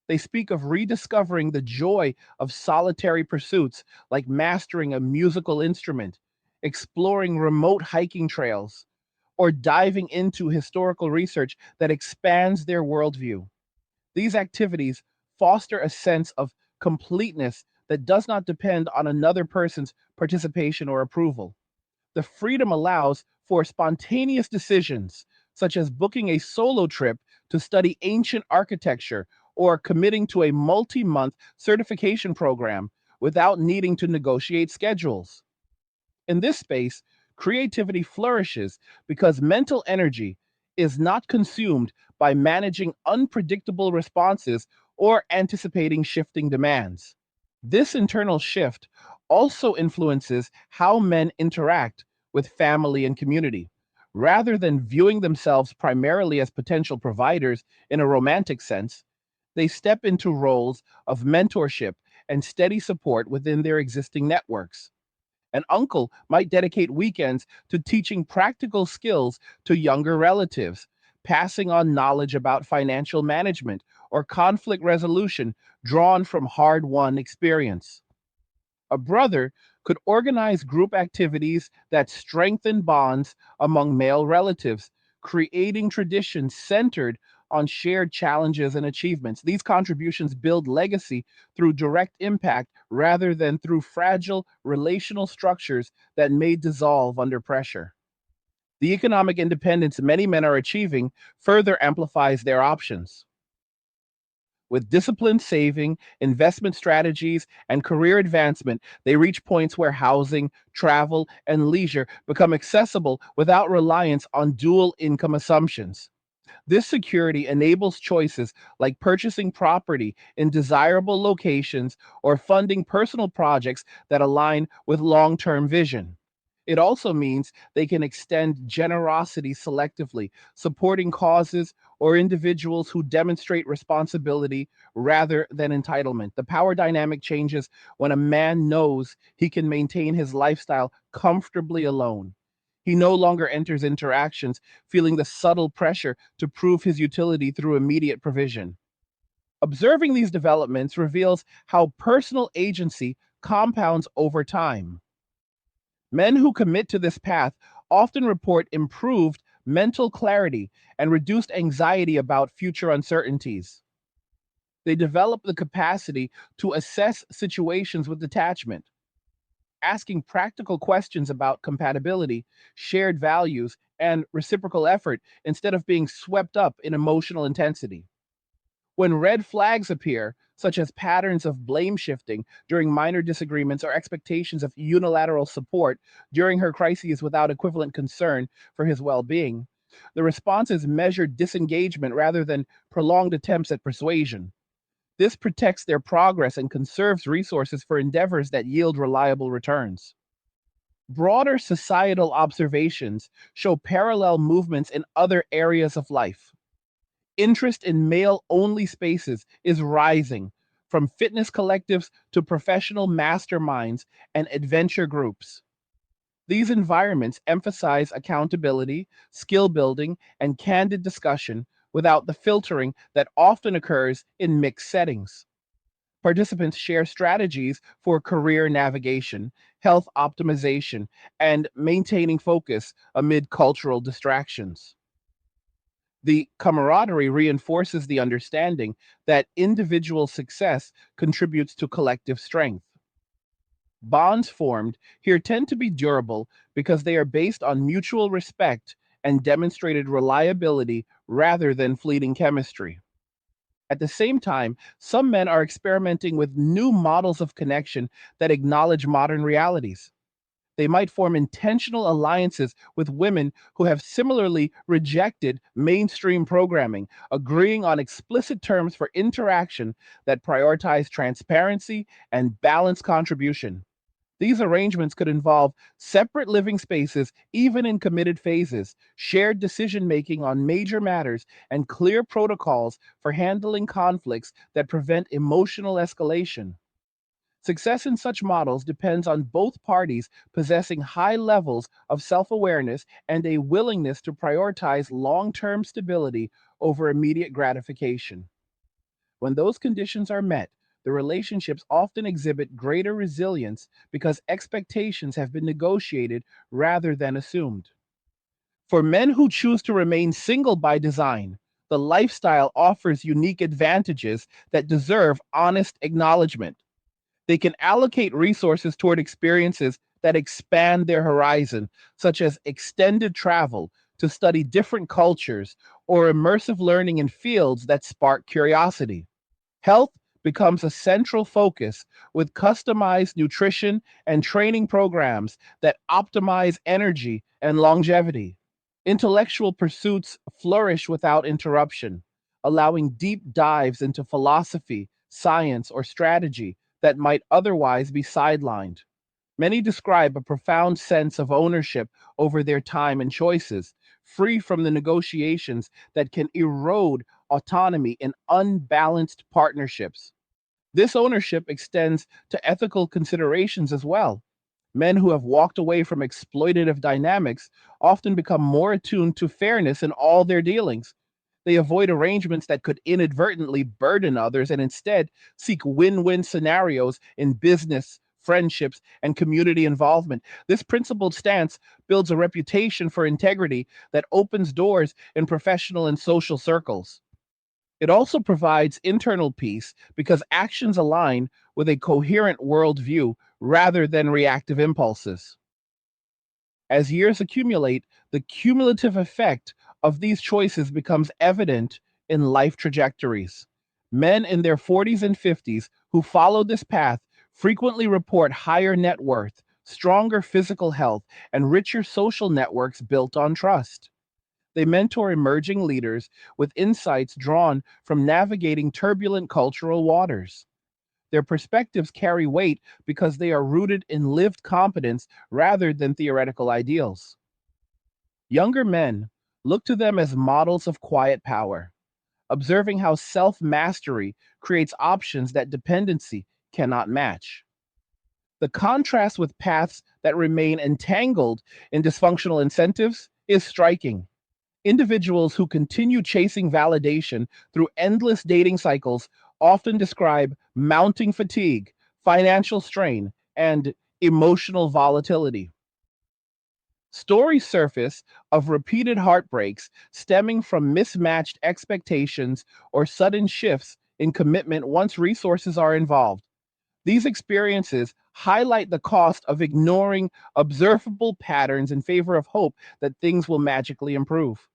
They speak of rediscovering the joy of solitary pursuits like mastering a musical instrument, exploring remote hiking trails, or diving into historical research that expands their worldview. These activities foster a sense of completeness that does not depend on another person's participation or approval. The freedom allows for spontaneous decisions, such as booking a solo trip to study ancient architecture or committing to a multi month certification program without needing to negotiate schedules. In this space, creativity flourishes because mental energy is not consumed by managing unpredictable responses or anticipating shifting demands. This internal shift also influences how men interact with family and community. Rather than viewing themselves primarily as potential providers in a romantic sense, they step into roles of mentorship and steady support within their existing networks. An uncle might dedicate weekends to teaching practical skills to younger relatives, passing on knowledge about financial management or conflict resolution drawn from hard won experience. A brother could organize group activities that strengthen bonds among male relatives, creating traditions centered on shared challenges and achievements. These contributions build legacy through direct impact rather than through fragile relational structures that may dissolve under pressure. The economic independence many men are achieving further amplifies their options. With disciplined saving, investment strategies, and career advancement, they reach points where housing, travel, and leisure become accessible without reliance on dual income assumptions. This security enables choices like purchasing property in desirable locations or funding personal projects that align with long term vision. It also means they can extend generosity selectively, supporting causes or individuals who demonstrate responsibility rather than entitlement. The power dynamic changes when a man knows he can maintain his lifestyle comfortably alone. He no longer enters interactions feeling the subtle pressure to prove his utility through immediate provision. Observing these developments reveals how personal agency compounds over time. Men who commit to this path often report improved mental clarity and reduced anxiety about future uncertainties. They develop the capacity to assess situations with detachment, asking practical questions about compatibility, shared values, and reciprocal effort instead of being swept up in emotional intensity. When red flags appear, such as patterns of blame shifting during minor disagreements or expectations of unilateral support during her crises without equivalent concern for his well being, the response is measured disengagement rather than prolonged attempts at persuasion. This protects their progress and conserves resources for endeavors that yield reliable returns. Broader societal observations show parallel movements in other areas of life. Interest in male only spaces is rising, from fitness collectives to professional masterminds and adventure groups. These environments emphasize accountability, skill building, and candid discussion without the filtering that often occurs in mixed settings. Participants share strategies for career navigation, health optimization, and maintaining focus amid cultural distractions. The camaraderie reinforces the understanding that individual success contributes to collective strength. Bonds formed here tend to be durable because they are based on mutual respect and demonstrated reliability rather than fleeting chemistry. At the same time, some men are experimenting with new models of connection that acknowledge modern realities. They might form intentional alliances with women who have similarly rejected mainstream programming, agreeing on explicit terms for interaction that prioritize transparency and balanced contribution. These arrangements could involve separate living spaces, even in committed phases, shared decision making on major matters, and clear protocols for handling conflicts that prevent emotional escalation. Success in such models depends on both parties possessing high levels of self awareness and a willingness to prioritize long term stability over immediate gratification. When those conditions are met, the relationships often exhibit greater resilience because expectations have been negotiated rather than assumed. For men who choose to remain single by design, the lifestyle offers unique advantages that deserve honest acknowledgement. They can allocate resources toward experiences that expand their horizon, such as extended travel to study different cultures or immersive learning in fields that spark curiosity. Health becomes a central focus with customized nutrition and training programs that optimize energy and longevity. Intellectual pursuits flourish without interruption, allowing deep dives into philosophy, science, or strategy that might otherwise be sidelined. Many describe a profound sense of ownership over their time and choices, free from the negotiations that can erode autonomy in unbalanced partnerships. This ownership extends to ethical considerations as well. Men who have walked away from exploitative dynamics often become more attuned to fairness in all their dealings. They avoid arrangements that could inadvertently burden others and instead seek win win scenarios in business, friendships, and community involvement. This principled stance builds a reputation for integrity that opens doors in professional and social circles. It also provides internal peace because actions align with a coherent worldview rather than reactive impulses. As years accumulate, the cumulative effect of these choices becomes evident in life trajectories. Men in their 40s and 50s who follow this path frequently report higher net worth, stronger physical health, and richer social networks built on trust. They mentor emerging leaders with insights drawn from navigating turbulent cultural waters. Their perspectives carry weight because they are rooted in lived competence rather than theoretical ideals. Younger men look to them as models of quiet power, observing how self mastery creates options that dependency cannot match. The contrast with paths that remain entangled in dysfunctional incentives is striking. Individuals who continue chasing validation through endless dating cycles often describe mounting fatigue, financial strain, and emotional volatility. Stories surface of repeated heartbreaks stemming from mismatched expectations or sudden shifts in commitment once resources are involved. These experiences highlight the cost of ignoring observable patterns in favor of hope that things will magically improve.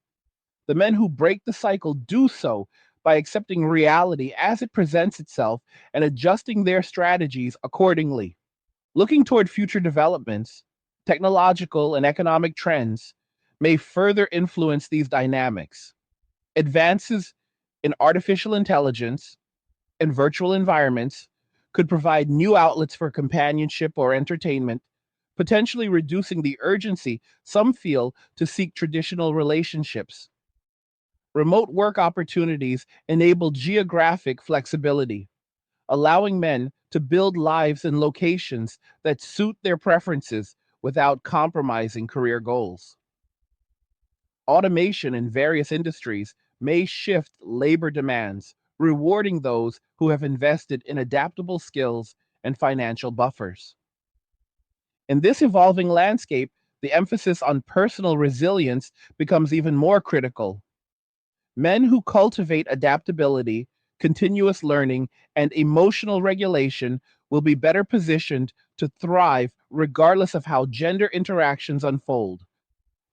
The men who break the cycle do so by accepting reality as it presents itself and adjusting their strategies accordingly. Looking toward future developments, technological and economic trends may further influence these dynamics. Advances in artificial intelligence and virtual environments could provide new outlets for companionship or entertainment, potentially reducing the urgency some feel to seek traditional relationships. Remote work opportunities enable geographic flexibility, allowing men to build lives in locations that suit their preferences without compromising career goals. Automation in various industries may shift labor demands, rewarding those who have invested in adaptable skills and financial buffers. In this evolving landscape, the emphasis on personal resilience becomes even more critical. Men who cultivate adaptability, continuous learning, and emotional regulation will be better positioned to thrive regardless of how gender interactions unfold.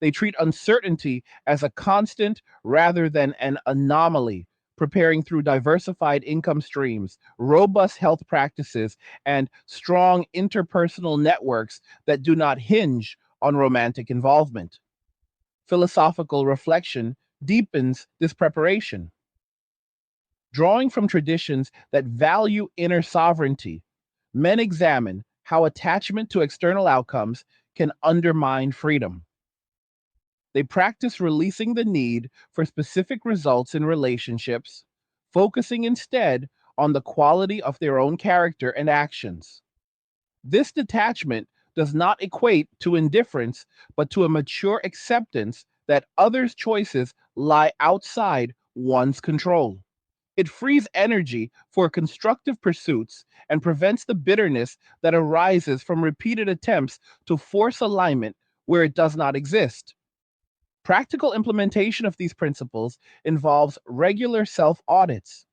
They treat uncertainty as a constant rather than an anomaly, preparing through diversified income streams, robust health practices, and strong interpersonal networks that do not hinge on romantic involvement. Philosophical reflection deepens this preparation. Drawing from traditions that value inner sovereignty, men examine how attachment to external outcomes can undermine freedom. They practice releasing the need for specific results in relationships, focusing instead on the quality of their own character and actions. This detachment does not equate to indifference, but to a mature acceptance that others' choices lie outside one's control. It frees energy for constructive pursuits and prevents the bitterness that arises from repeated attempts to force alignment where it does not exist. Practical implementation of these principles involves regular self audits.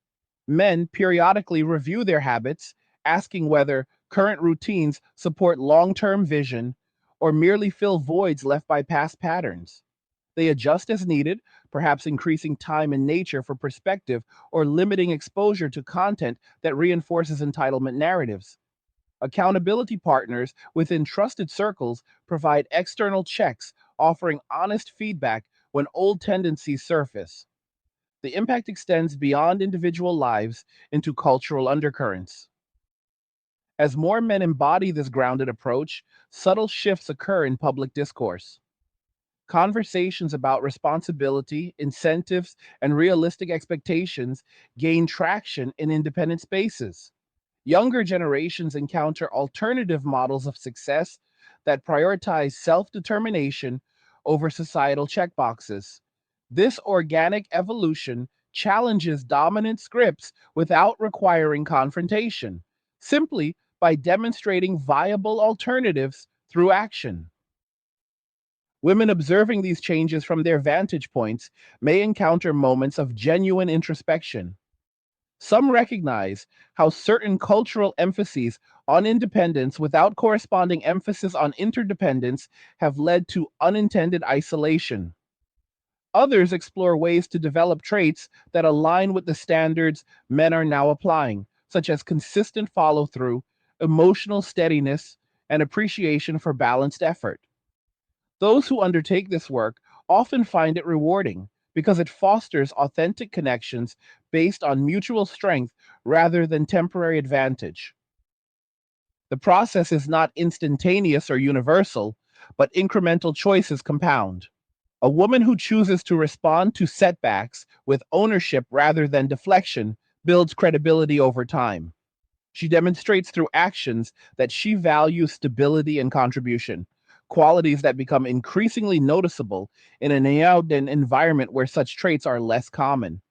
Men periodically review their habits, asking whether current routines support long term vision or merely fill voids left by past patterns. They adjust as needed, perhaps increasing time in nature for perspective or limiting exposure to content that reinforces entitlement narratives. Accountability partners within trusted circles provide external checks, offering honest feedback when old tendencies surface. The impact extends beyond individual lives into cultural undercurrents. As more men embody this grounded approach, subtle shifts occur in public discourse. Conversations about responsibility, incentives, and realistic expectations gain traction in independent spaces. Younger generations encounter alternative models of success that prioritize self determination over societal checkboxes. This organic evolution challenges dominant scripts without requiring confrontation, simply by demonstrating viable alternatives through action. Women observing these changes from their vantage points may encounter moments of genuine introspection. Some recognize how certain cultural emphases on independence without corresponding emphasis on interdependence have led to unintended isolation. Others explore ways to develop traits that align with the standards men are now applying, such as consistent follow through, emotional steadiness, and appreciation for balanced effort. Those who undertake this work often find it rewarding because it fosters authentic connections based on mutual strength rather than temporary advantage. The process is not instantaneous or universal, but incremental choices compound. A woman who chooses to respond to setbacks with ownership rather than deflection builds credibility over time. She demonstrates through actions that she values stability and contribution, qualities that become increasingly noticeable in an eroding environment where such traits are less common.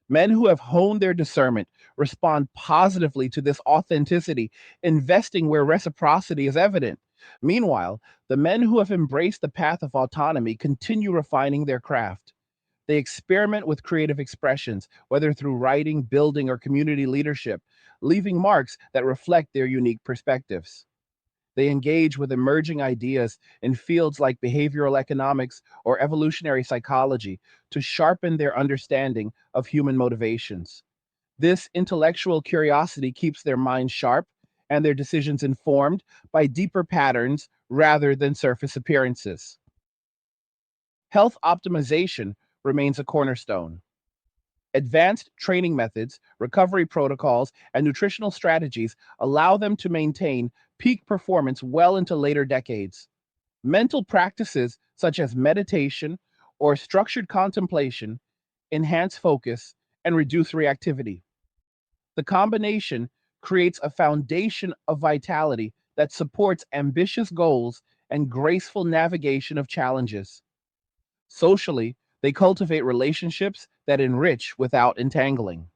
Men who have honed their discernment respond positively to this authenticity, investing where reciprocity is evident. Meanwhile, the men who have embraced the path of autonomy continue refining their craft. They experiment with creative expressions, whether through writing, building, or community leadership, leaving marks that reflect their unique perspectives. They engage with emerging ideas in fields like behavioral economics or evolutionary psychology to sharpen their understanding of human motivations. This intellectual curiosity keeps their minds sharp and their decisions informed by deeper patterns rather than surface appearances. Health optimization remains a cornerstone. Advanced training methods, recovery protocols, and nutritional strategies allow them to maintain peak performance well into later decades. Mental practices such as meditation or structured contemplation enhance focus, and reduce reactivity. The combination creates a foundation of vitality that supports ambitious goals and graceful navigation of challenges. Socially, they cultivate relationships that enrich without entangling.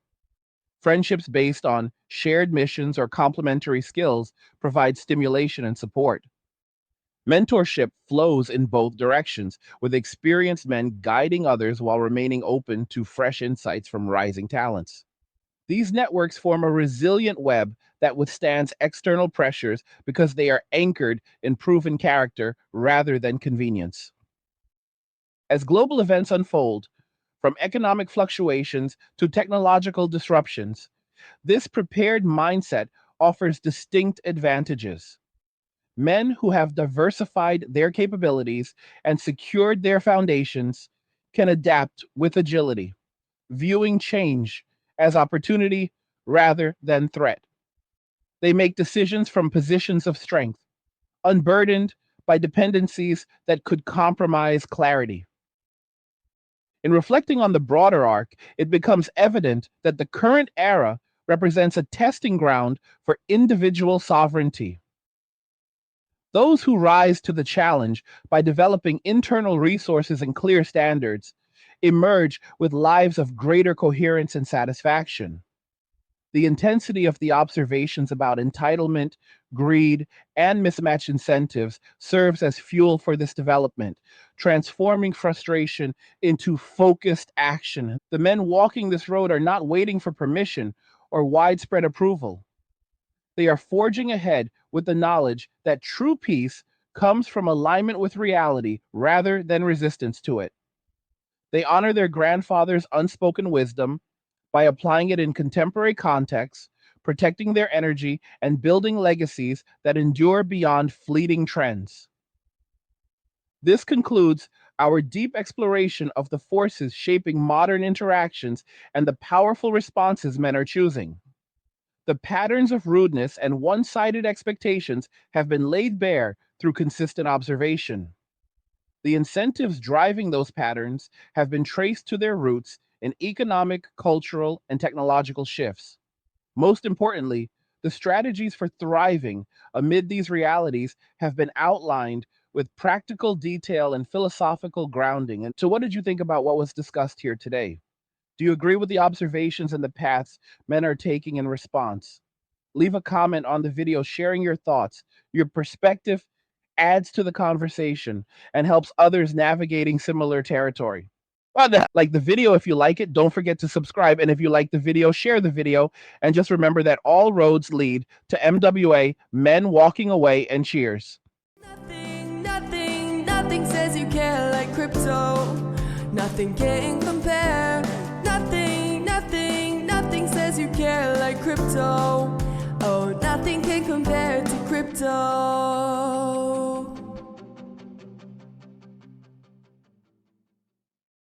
Friendships based on shared missions or complementary skills provide stimulation and support. Mentorship flows in both directions, with experienced men guiding others while remaining open to fresh insights from rising talents. These networks form a resilient web that withstands external pressures because they are anchored in proven character rather than convenience. As global events unfold, from economic fluctuations to technological disruptions, this prepared mindset offers distinct advantages. Men who have diversified their capabilities and secured their foundations can adapt with agility, viewing change as opportunity rather than threat. They make decisions from positions of strength, unburdened by dependencies that could compromise clarity. In reflecting on the broader arc, it becomes evident that the current era represents a testing ground for individual sovereignty. Those who rise to the challenge by developing internal resources and clear standards emerge with lives of greater coherence and satisfaction. The intensity of the observations about entitlement, greed, and mismatched incentives serves as fuel for this development, transforming frustration into focused action. The men walking this road are not waiting for permission or widespread approval. They are forging ahead with the knowledge that true peace comes from alignment with reality rather than resistance to it. They honor their grandfather's unspoken wisdom by applying it in contemporary contexts, protecting their energy, and building legacies that endure beyond fleeting trends. This concludes our deep exploration of the forces shaping modern interactions and the powerful responses men are choosing. The patterns of rudeness and one sided expectations have been laid bare through consistent observation. The incentives driving those patterns have been traced to their roots in economic, cultural, and technological shifts. Most importantly, the strategies for thriving amid these realities have been outlined with practical detail and philosophical grounding. And so, what did you think about what was discussed here today? Do you agree with the observations and the paths men are taking in response? Leave a comment on the video sharing your thoughts. Your perspective adds to the conversation and helps others navigating similar territory. Like the video if you like it. Don't forget to subscribe. And if you like the video, share the video. And just remember that all roads lead to MWA, men walking away, and cheers. Nothing says you care like crypto. Nothing can compare. Nothing says you care like crypto. Oh, nothing can compare to crypto.